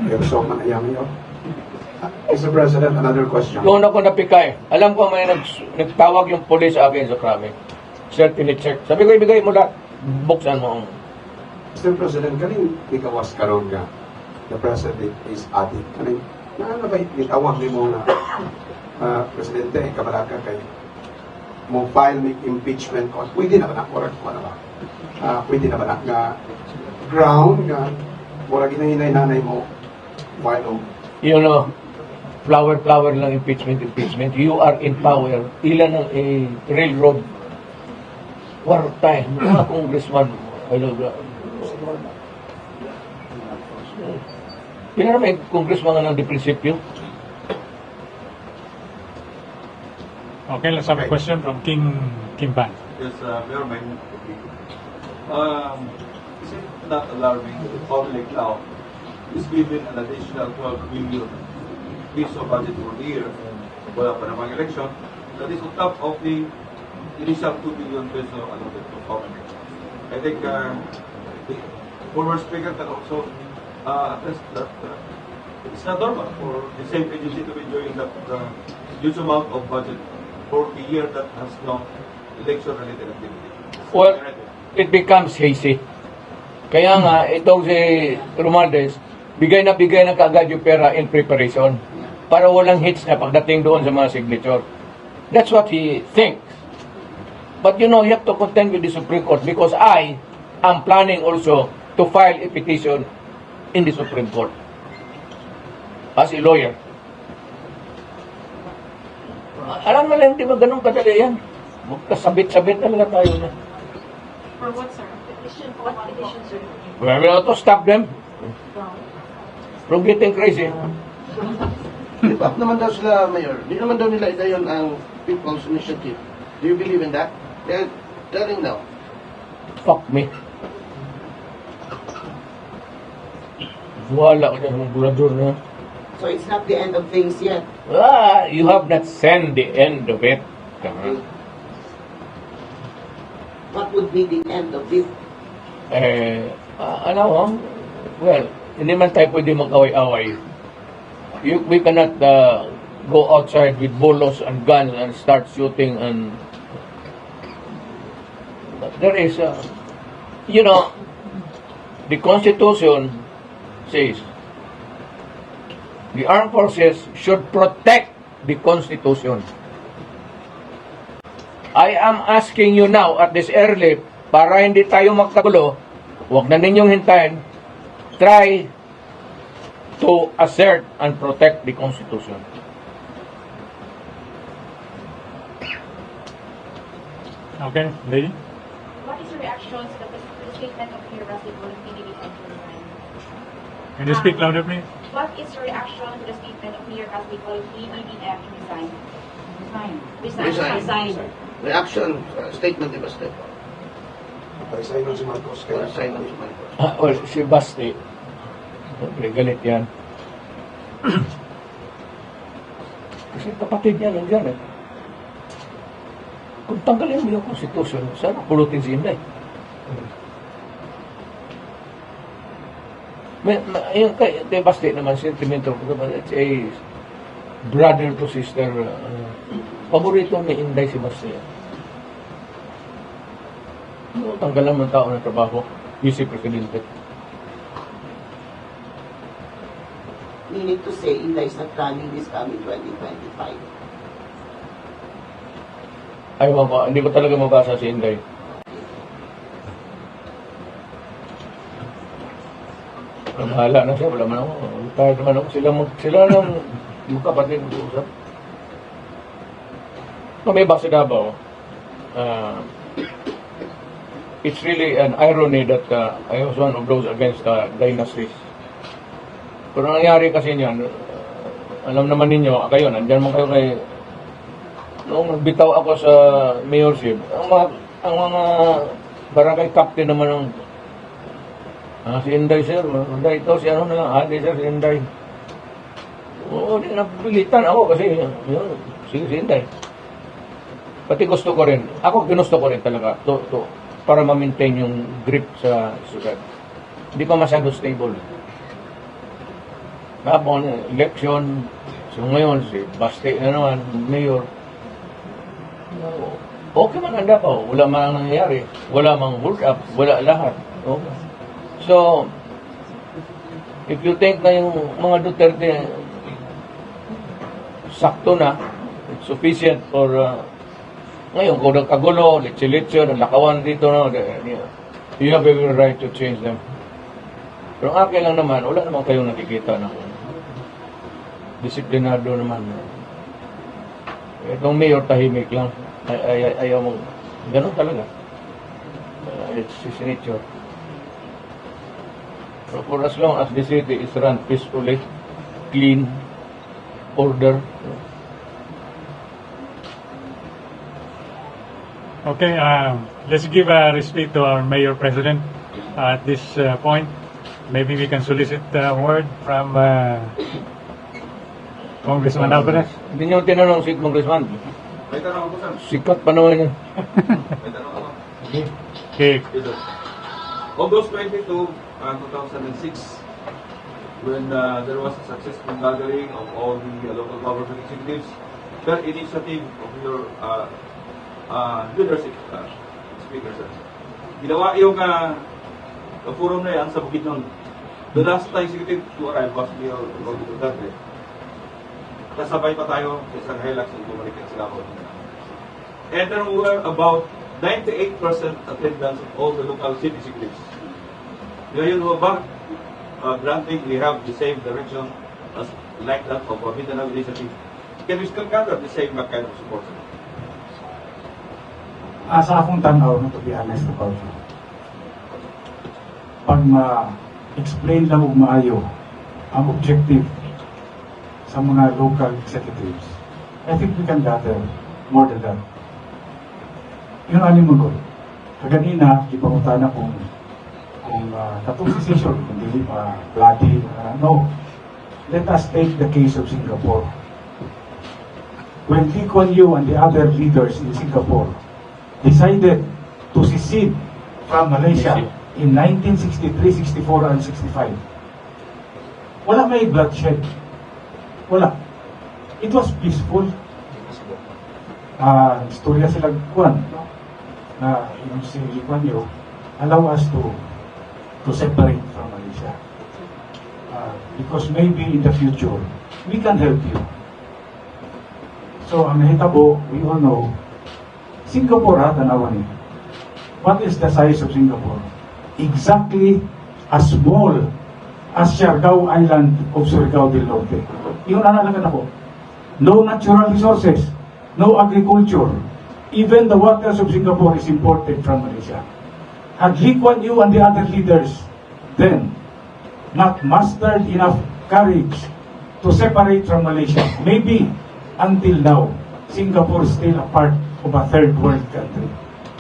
You're so manayang yun. Mr. President, another question. Doon ako napikay. Alam ko may nagtawag yung police sa akin sa krami. Sir, tinicheck. Sabi ko, ibigay mo lahat. Buksan mo. Mr. President, kaning ikawas karon ka, the President is added. Kaning, na ba itawag ni mo na Presidente, kabalaka kay mo file may impeachment court. Pwede na ba na? Correct ko na ba? Pwede na ba na nga ground nga mura ginahinay nanay mo file o You know, flower lang impeachment. You are in power. Ilan ang railroad war time. Mga congressman. Pina na may congressman nga ng prinsipyo. Okay, let's have a question from King Ban. Yes, Mayor, my is it not alarming that the public now is given an additional 12 billion piso budget for the year, wala pa namang election, that is on top of the initial 2 billion peso allotted to government. I think the former speaker can also attest that it's not normal for the same agency to be enjoying the huge amount of budget for a year that has no election-related activity. Well, it becomes hazy. Kaya nga, itong si Romualdez, bigay na kaagad yung pera in preparation para walang hits na pagdating doon sa mga signature. That's what he thinks. But you know, you have to contend with the Supreme Court because I am planning also to file a petition in the Supreme Court as a lawyer. Alam mo lang, di ba ganun kadali yan? Magkasabit-sabit talaga tayo na. For what, sir? Petition for what petition, sir? Well, we have to stop them from getting crazy. Di ba naman daw sila, Mayor? Di naman daw nila ito yun ang People's Initiative. Do you believe in that? They're telling now Fuck me. Wala ka dyan ng bulador na. So it's not the end of things yet. You have not seen the end of it. What would be the end of it? Ano mo? Well, hindi man tayo pwede mag-away-away. We cannot go outside with bullets and guns and start shooting and there is the Constitution says the armed forces should protect the Constitution. I am asking you now at this early, para hindi tayo magkagulo, huwag na ninyong hintayin, try to assert and protect the Constitution. Okay, lady? What is your reaction to the statement of your President PDP and Sonshine? Can you speak louder, please? What is your reaction to the statement of Mayor Catholic BBM resign? Reaction, statement ni Baste. Resign si Marcos. Resign si Marcos. Well, si Basti, galit yan. Kasi kapatid niya nandiyan eh. Kung tanggalin mo yung Constitution, sana pulutin si Inday. Yung kay Basti naman, sentimento ko naman, it's a brother to sister. Paborito ni Inday si Basti. Tanggalan mo ang tao ng trabaho, Vice Presidente. Meaning to say, Inday is not running this coming 2025. Ay, hindi ko talaga mabasa si Inday. Bahala na siya, wala man ako. Retired naman ako. Sila lang yung kapatid mag-uusap. May base Davao. It's really an irony that I was one of those against dynasties. Pero nangyari kasi niyan, alam naman ninyo, kayo, nandyan man kayo kay... Noong bitaw ako sa mayorship, ang mga barangay captain naman ng si Inday sir, Inday ito, si ano na, hindi sir, si Inday. Oo, napilitan ako kasi, yun, si Inday. Pati gusto ko rin, ginusto ko rin talaga, para ma-maintain yung grip sa sugat. Hindi pa masyado stable. Tapos, election, so ngayon, si Basti na naman, mayor, okay man ang Davao, wala man nangyayari, wala mang hold up, wala lahat. Okay. So, if you think na yung mga Duterte sakto na, it's sufficient for ngayon, kung nagkagulo, litsi-litsi, nalakawan dito, no, you have every right to change them. Pero ang akin lang naman, wala naman kayong nakikita na disiplinado naman. Itong mayor tahimik lang. Ayaw mo. Ganun talaga. It's his nature. So for as long as the city is run peacefully, clean, order. Okay, let's give respect to our Mayor President at this point. Maybe we can solicit a word from Congressman Alvarez. Hindi niyo tinanong si Congressman. May tanong ako, sir. Sikat pa naman yan. May tanong ako. Okay. Yes, sir. August 22, 2006, when there was a successful gathering of all the local government executives, per initiative of your leadership, speaker, sir. Ginawa yung forum na yan sa Bukidnon. The last executive to arrive was Mayor Rogando. Kasabay pa tayo sa isang Hilux and bumalik sila ako. And there were about 98% attendance of all the local city executives. Ngayon, ba, granting we have the same direction as like that of a Mindanao initiative. Can we still gather the same kind of support? Sa akong tanaw, to be honest about you, pag ma-explain lang o maayo ang objective sa mga local executives, I think we can gather more than that. Yun alim mo ko. kaganina, ipangutan na kung katong secession, kung hindi pa bloody, no. Let us take the case of Singapore. When Lee Kuan Yew and the other leaders in Singapore decided to secede from Malaysia in 1963, 64, and 65, wala may bloodshed. Wala. It was peaceful. Istorya sila kuan, no? Na yung si Lee Kuan Yew allow us to separate from Malaysia. Because maybe in the future, we can help you. So, ang nahitabo, we all know, Singapore, tanawan niyo. What is the size of Singapore? Exactly as small as Siargao Island of Surigao del Norte. Yun nalalagan ako. No natural resources, no agriculture. Even the waters of Singapore is imported from Malaysia. Had Lee Kuan Yew and the other leaders then not mustered enough courage to separate from Malaysia, maybe until now, Singapore is still a part of a third world country.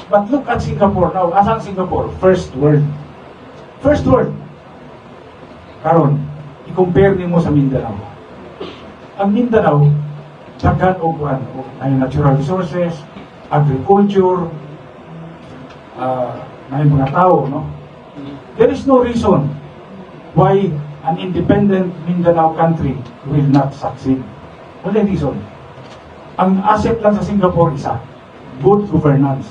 But look at Singapore now. Asang Singapore? First world. First world. Karon, i-compare nimo sa Mindanao. Ang Mindanao, daghan og ay natural resources, agriculture, may mga tao, no? There is no reason why an independent Mindanao country will not succeed. Wala reason. Ang asset lang sa Singapore isa, good governance.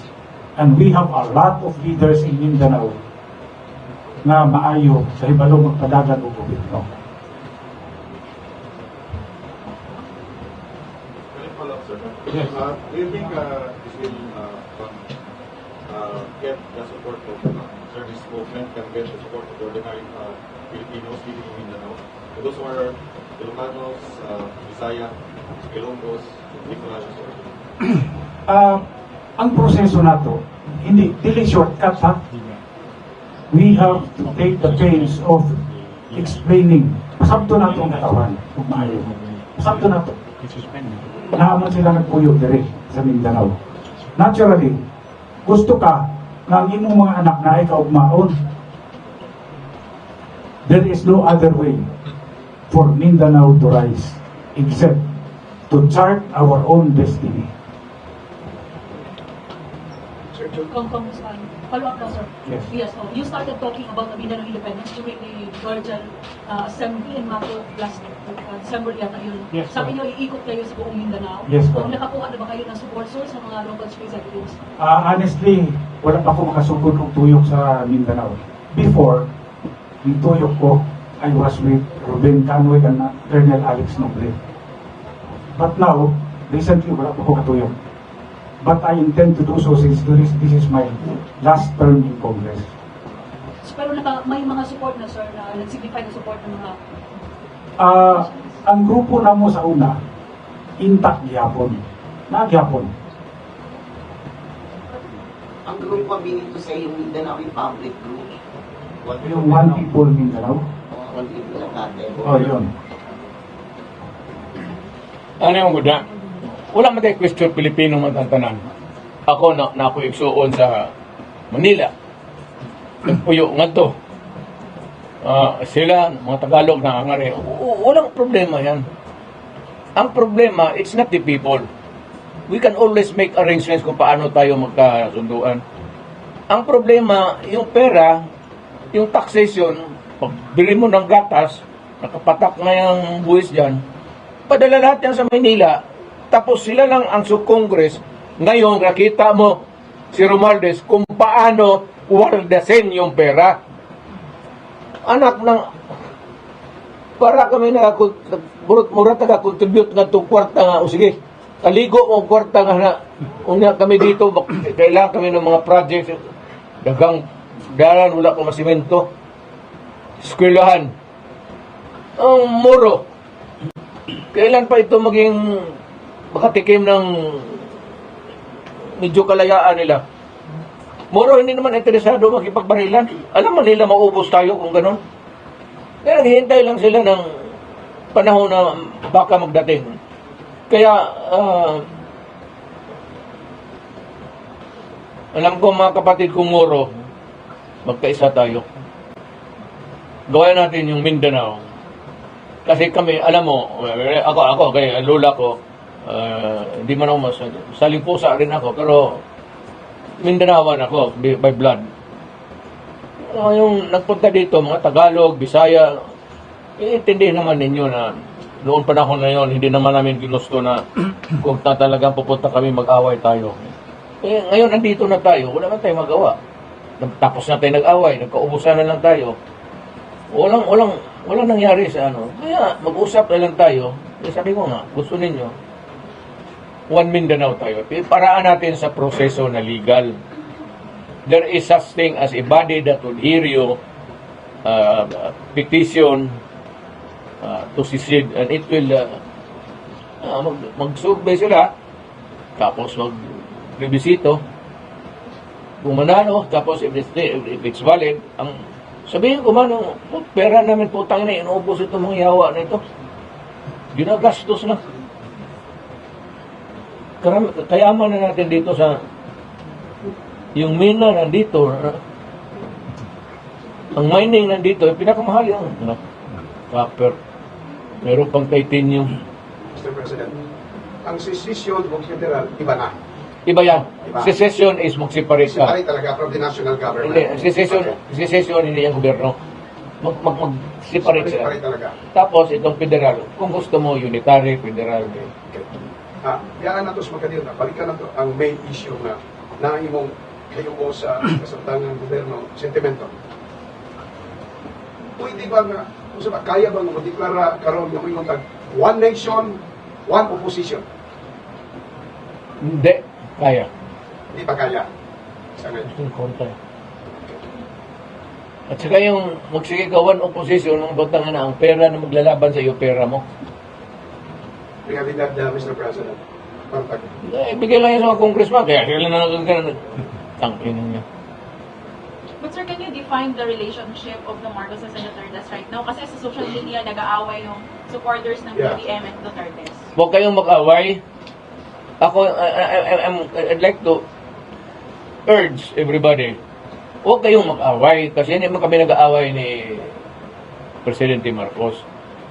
And we have a lot of leaders in Mindanao na maayo sa hibalong magpadagan o gobyerno. Can I follow up, sir? Yes. Do you think this will get the support of service movement, can get the support of ordinary Filipinos living in Mindanao? Those who are Ilocanos, Bisaya, Ilonggos, Bicolana, ang proseso nato, hindi shortcut ha. We have to take the pains of explaining. Pasabto nato ang katawan, kung maayo. Pasabto nato. Naaman sila nagpuyog dire sa Mindanao. Naturally, gusto ka na ang imong mga anak na ikaw maon. There is no other way for Mindanao to rise except to chart our own destiny. Congressman, follow up na, sir. Yes. Yes, you started talking about the Mindanao independence during the Georgian Assembly in Maco last December yata yun. Yes, Sabi niyo, iikot kayo sa buong Mindanao. Yes, Kung ma'am. nakakuha na ba kayo ng support source sa mga local executives? Honestly, wala pa ako makasugod ng tuyok sa Mindanao. Before, yung tuyok ko, I was with Ruben Canweg and Colonel Alex Noble. But now, recently, wala pa ako katuyok. But I intend to do so since this is my last term in Congress. Pero may mga support na, sir, na nag-signify na support ng mga... Ang grupo na mo sa una, intact gyapon. Nagyapon. Ang grupo binito sa iyo, Mindanao Republic Group. Yung One People Mindanao. One People natin. Oh, yun. Ano yung guda? Wala man tayo question Pilipino matantanan. Ako na ako igsuon sa Manila. Nagpuyo nga to. Sila, mga Tagalog na angari. Walang problema yan. Ang problema, it's not the people. We can always make arrangements kung paano tayo magkasunduan. Ang problema, yung pera, yung taxation, pagbili mo ng gatas, nakapatak na yung buwis dyan, padala lahat yan sa Manila, tapos sila lang ang Congress. Ngayon, nakita mo si Romualdez kung paano waldasin yung pera. Anak ng para kami mura taga-contribute nga itong kwarta nga. O sige, kaligo mo kwarta nga na unya kami dito, kailangan kami ng mga projects. Dagang dalan, wala kong masimento. Eskwelahan. Ang muro. Kailan pa ito maging makatikim ng medyo kalayaan nila? Moro, hindi naman interesado makipagbarilan. Alam mo nila maubos tayo kung ganun. Kaya naghihintay lang sila ng panahon na baka magdating. Kaya, Alam ko mga kapatid kong Moro, magkaisa tayo. Gawin natin yung Mindanao. Kasi kami, alam mo, ako, kay lula ko, hindi man ako saling pusa rin ako, pero Mindanaoan ako, by blood. Yung nagpunta dito, mga Tagalog, Bisaya, intindihin naman ninyo na noong panahon na yon, hindi naman namin ginusto na kung talagang pupunta kami mag-away tayo. Ngayon, nandito na tayo, wala man tayong magawa. Tapos na tayo nag-away, nagkaubusan na lang tayo. Walang nangyari sa ano. Kaya mag-usap na lang tayo. Sabi ko nga, gusto ninyo, one Mindanao tayo. Paraan natin sa proseso na legal. There is such thing as a body that will hear you petition to secede, and it will mag-survey sila, tapos mag-rebisito kung manalo, tapos if it's valid, ang sabihin ko man, pera namin putang na, inubos itong mga yawa na ito, ginagastos na. Kayaman na natin dito sa yung mina nandito, ang mining nandito, pinakamahal yung copper, meron pang titanium. Mr. President, ang secession o federal, iba na. Iba yan. Iba. Secession is mag-separate ka. Separate talaga from the national government. Hindi, secession hindi yung gobyerno. Mag-separate sila. Separate talaga. Tapos itong federal, kung gusto mo unitary, federal. Okay. Yaan na ito sa magkadiyo na. Balikan na ito ang main issue na naimong kayo mo sa kasamtangan gobyerno, sentimento. Pwede ba nga, kaya ba nga madeklara karon yung iyong one nation, one opposition? Hindi, kaya. Hindi pa kaya. Sana. At saka yung magsige-gawan opposition, mga batang na, ang pera na maglalaban sa iyo, pera mo. Realidad na, Mr. President. Pantag. Bigay lang yan sa mga congressman, kaya sila na tangkin niya. But sir, can you define the relationship of the Marcos and Dutertes right now? Kasi sa social media, nag-aaway yung supporters ng BBM and Dutertes. Huwag kayong mag-away. Ako, I'd like to urge everybody, huwag kayong mag-away kasi hindi mo kami nag-aaway ni Presidente Marcos.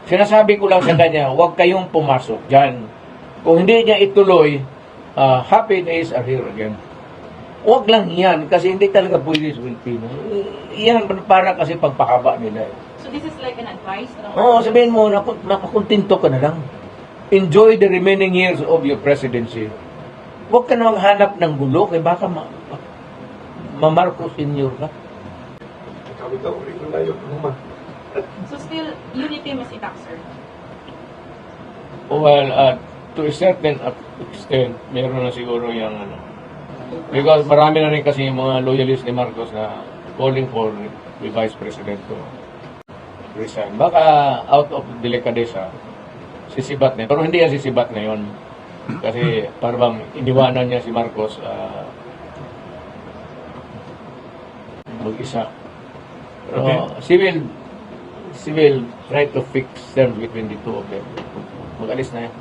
Sinasabi ko lang sa kanya, huwag kayong pumasok dyan. Kung hindi niya ituloy, happy days are here again. Huwag lang yan kasi hindi talaga pwede sa Pilipino. Yan para kasi pagpakaba nila. So this is like an advice? Oo, sabihin mo, napakontento ka na lang. Enjoy the remaining years of your presidency. Huwag ka na maghanap ng gulo kaya baka ma-Marcos senior ka. Ikaw ito, ulit na tayo. So still, unity must intact, sir? Well, to a certain extent, meron na siguro yung ano. Because marami na rin kasi yung mga loyalists ni Marcos na calling for the Vice President to resign. Baka out of delicadeza, sisibat na. Pero hindi yan sisibat ngayon. Kasi parang iniwanan niya si Marcos mag-isa. Pero okay. She will try to fix terms between the two of them. Mag-alis na yan.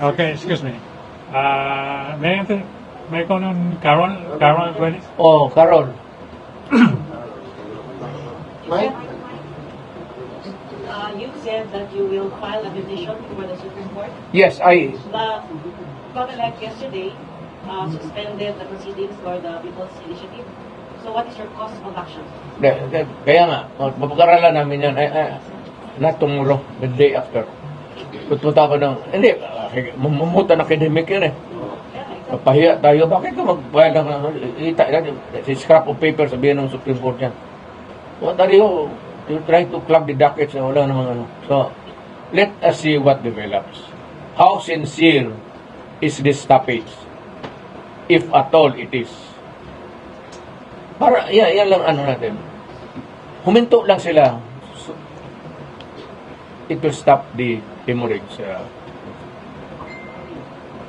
Okay, excuse me. May ko nun, Carol Guedes? Oh, Carol. You said that you will file a petition for the Supreme Court. Yes, The Comelec yesterday suspended the proceedings for the People's Initiative. So what is your course of action? Kaya nga, mapag-aralan namin yan. Not tomorrow, the day after. Pupunta ako ng, hindi, mamuta na academic yan eh. Papahiya tayo, bakit ka mag-file ng scrap of paper sabihin ng Supreme Court yan? What are you trying to clog the dockets na wala namang ano? So, let us see what develops. How sincere is this stoppage? If at all it is. Para, yan lang ano natin. Huminto lang sila. So, it will stop the hemorrhage.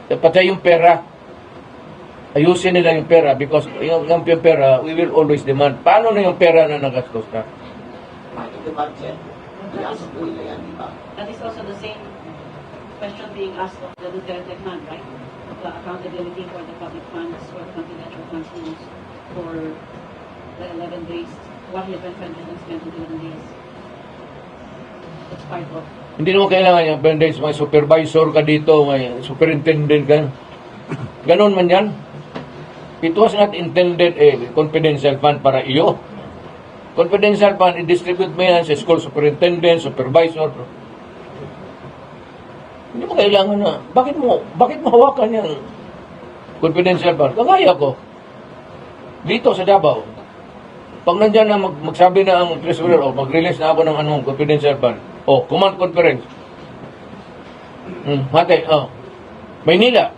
Pati yung pera, ayusin nila yung pera because yung pera, we will always demand. Paano na yung pera na nagastos ka? That is also the same question being asked of the Duterte man, right? accountability for the public funds or the confidential funds used for the 11 days, 125 million spent in 11 days. It's part of. Hindi naman kailangan yung appendix, may supervisor ka dito, may superintendent ka. Ganon man yan. It was not intended confidential fund para iyo. Confidential fund, i-distribute mo yan sa school superintendent, supervisor. Hindi mo kailangan na. Bakit mo hawakan yan? Confidential fund. Kagaya ko. Dito sa Davao. Pag nandyan na magsabi na ang treasurer o mag-release na ako ng anong confidential fund. O, command conference. Mate, Maynila.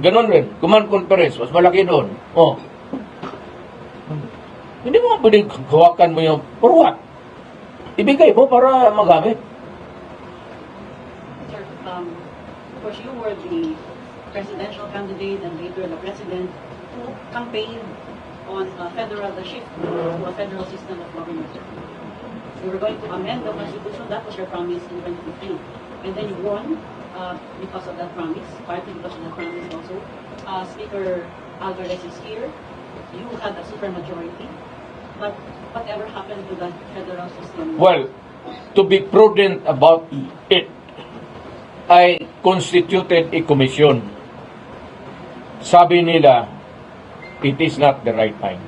Ganon rin. Command conference. Mas malaki doon. Hindi mo pwedeng hawakan mo yung for what? Ibigay mo para magamit. Sir, of course, you were the presidential candidate and later the president who campaigned on the shift to a federal system of government. You were going to amend the Constitution. That was your promise in 2015. And then you won because of that promise, partly because of that promise also. Speaker Alvarez is here. You had a supermajority. But whatever happened to that federal system? Well, to be prudent about it, I constituted a commission. Sabi nila, it is not the right time.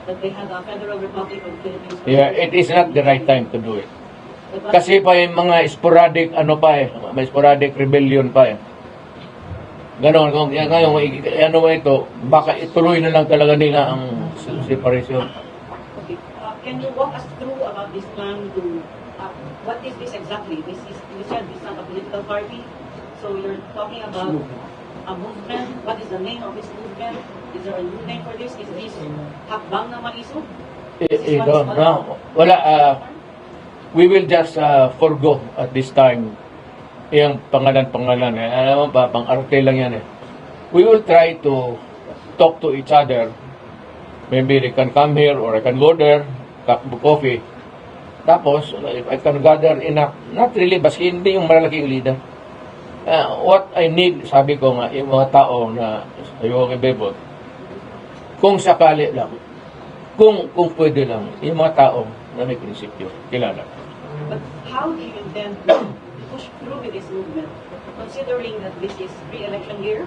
That they had a Federal Republic of the Philippines? Yeah, it is not the right time to do it. Kasi pa yung mga sporadic, may sporadic rebellion pa eh. Ganon, kung ngayon ito, baka ituloy na lang talaga nila ang separation. Okay. Can you walk us through about this plan to, what is this exactly? You said this is not a political party, so you're talking about a movement. What is the name of this movement? Is there a new name for this? Is this hakbang na maiso? Wala. We will just forgo at this time yung pangalan. Alam mo ba, pang-arte lang yan eh. We will try to talk to each other. Maybe they can come here or I can go there, cup of coffee. Tapos, if I can gather enough, not really, baski hindi yung malalaking leader. What I need, sabi ko nga, yung mga tao na ayaw kay Bebot, kung sakali lang, kung pwede lang, yung mga tao na may prinsipyo, kilala. But how do you intend to push through with this movement, considering that this is pre-election year?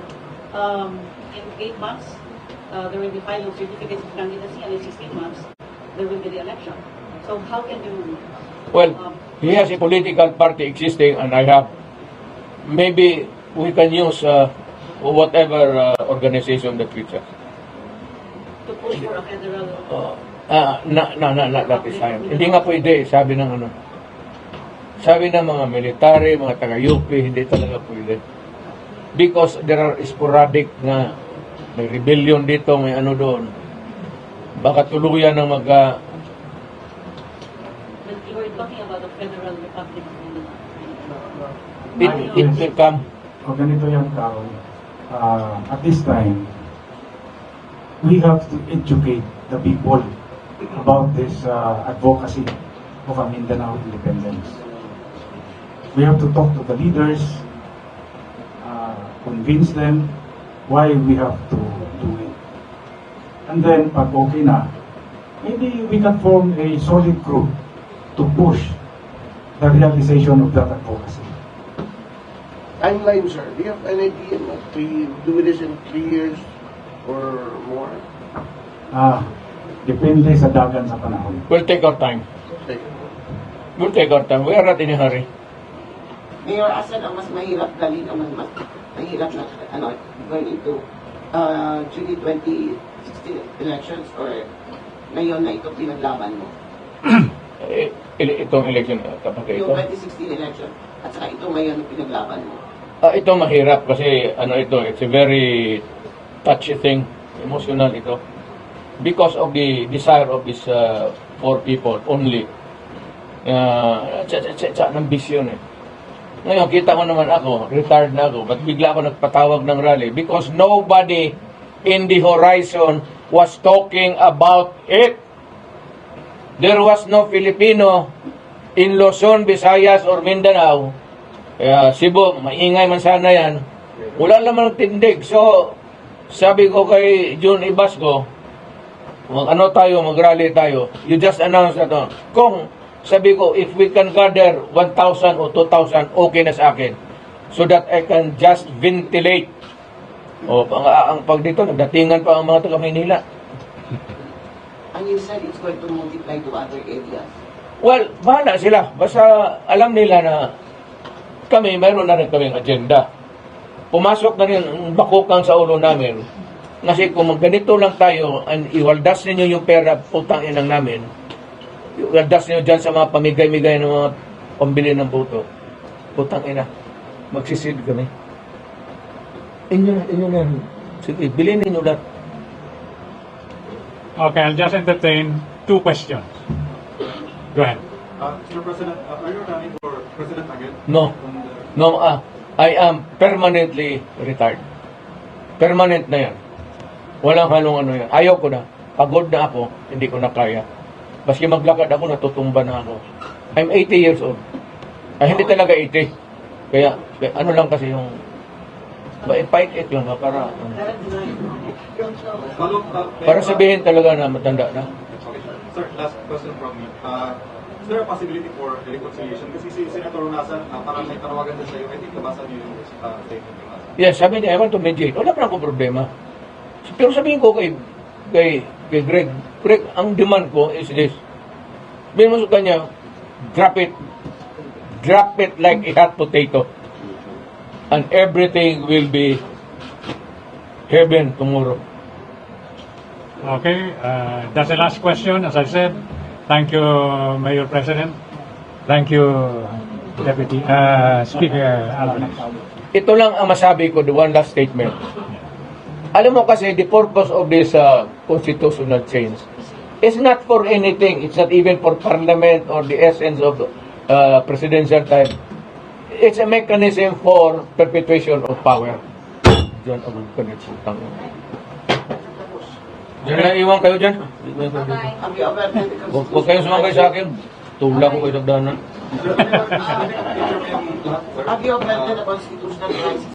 In 8 months, there will be filing certificates of candidacy, and in 16 months, there will be the election. So how can you... Well, he has a political party existing, and I have. Maybe we can use whatever organization that we have. To push for a federal... Not that is time. Hindi nga pwede, sabi ng mga military, mga taga-UP, hindi talaga pwede. Because there are sporadic na may rebellion dito, may ano doon. Baka tuluyan ng But you were talking about the Federal Republic of Mindanao. It will come. O ganito yung tao. At this time, we have to educate the people about this advocacy of a Mindanao independence. We have to talk to the leaders, convince them why we have to do it. And then, pag okay na, maybe we can form a solid group to push the realization of that advocacy. Timeline, sir. Do you have an idea na do this in 3 years or more? Depende sa dagan sa panahon. We'll take our time. We'll take our time. We are not in a hurry. Mayor, asan ang mas mahirap dali naman, mas mahirap na going into July 2016 elections or ngayon na ito pinaglaban mo? Itong election, kapag ito? Yung 2016 election at saka ito ngayon na pinaglaban mo. Ito mahirap kasi it's a very touchy thing, emotional ito. Because of the desire of these 4 people only. Ng vision eh. Ngayon, kita ko naman ako, retired na ako, but bigla ako nagpatawag ng rally because nobody in the horizon was talking about it. There was no Filipino in Luzon, Visayas, or Mindanao. Cebu, maingay man sana yan. Wala naman tindig. So, sabi ko kay June Ibasco, mag-rally tayo. You just announce that. Kung, sabi ko, if we can gather 1,000 o 2,000, okay na sa akin. So that I can just ventilate. Ang pag dito, nagdatingan pa ang mga taga-Maynila. And you said it's going to multiply to other areas. Well, bahala sila. Basta alam nila na kami, mayroon na rin kaming agenda. Pumasok na rin ang bakukang sa ulo namin. Kasi kung ganito lang tayo, and iwaldas ninyo yung pera, putang inang namin, iwaldas ninyo dyan sa mga pamigay-migay ng mga pambili ng puto, putang ina, magsisid kami. Inyo na. Sige, bilhin ninyo lahat. Okay, I'll just entertain 2 questions. Go ahead. Mr. President, are you running for President again? No. I am permanently retired. Permanent na yan. Walang halong ano yan. Ayaw ko na. Pagod na ako, hindi ko na kaya. Baski maglakad ako, natutumba na ako. I'm 80 years old. Ay, hindi talaga 80. Kaya ano lang kasi yung paik-ik lang ba para sabihin talaga na matanda na. Okay. Sir, last question from me. Is there a possibility for reconciliation? Kasi si Senator Unasan, parang may tarawagan din sa'yo. I think nabasa niyo yung statement ni Unasan. Yes, sabi niya, I want to mediate. Wala pa akong problema. Pero sabihin ko kay Greg, ang demand ko is this. Sabihin mo sa kanya, drop it like a hot potato. And everything will be heaven tomorrow. Okay, that's the last question. As I said, thank you, Mayor President. Thank you, Deputy Speaker Aratiles. Ito lang ang masabi ko, the one last statement. Alam mo kasi, the purpose of this constitutional change is not for anything. It's not even for parliament or the essence of presidential type. It's a mechanism for perpetuation of power. Diyan ang panitsutang. Diyan na iwan kayo dyan. Huwag kayong sumangkay sa akin. Tula ko kayo sa danan. Have you amended the constitutional crisis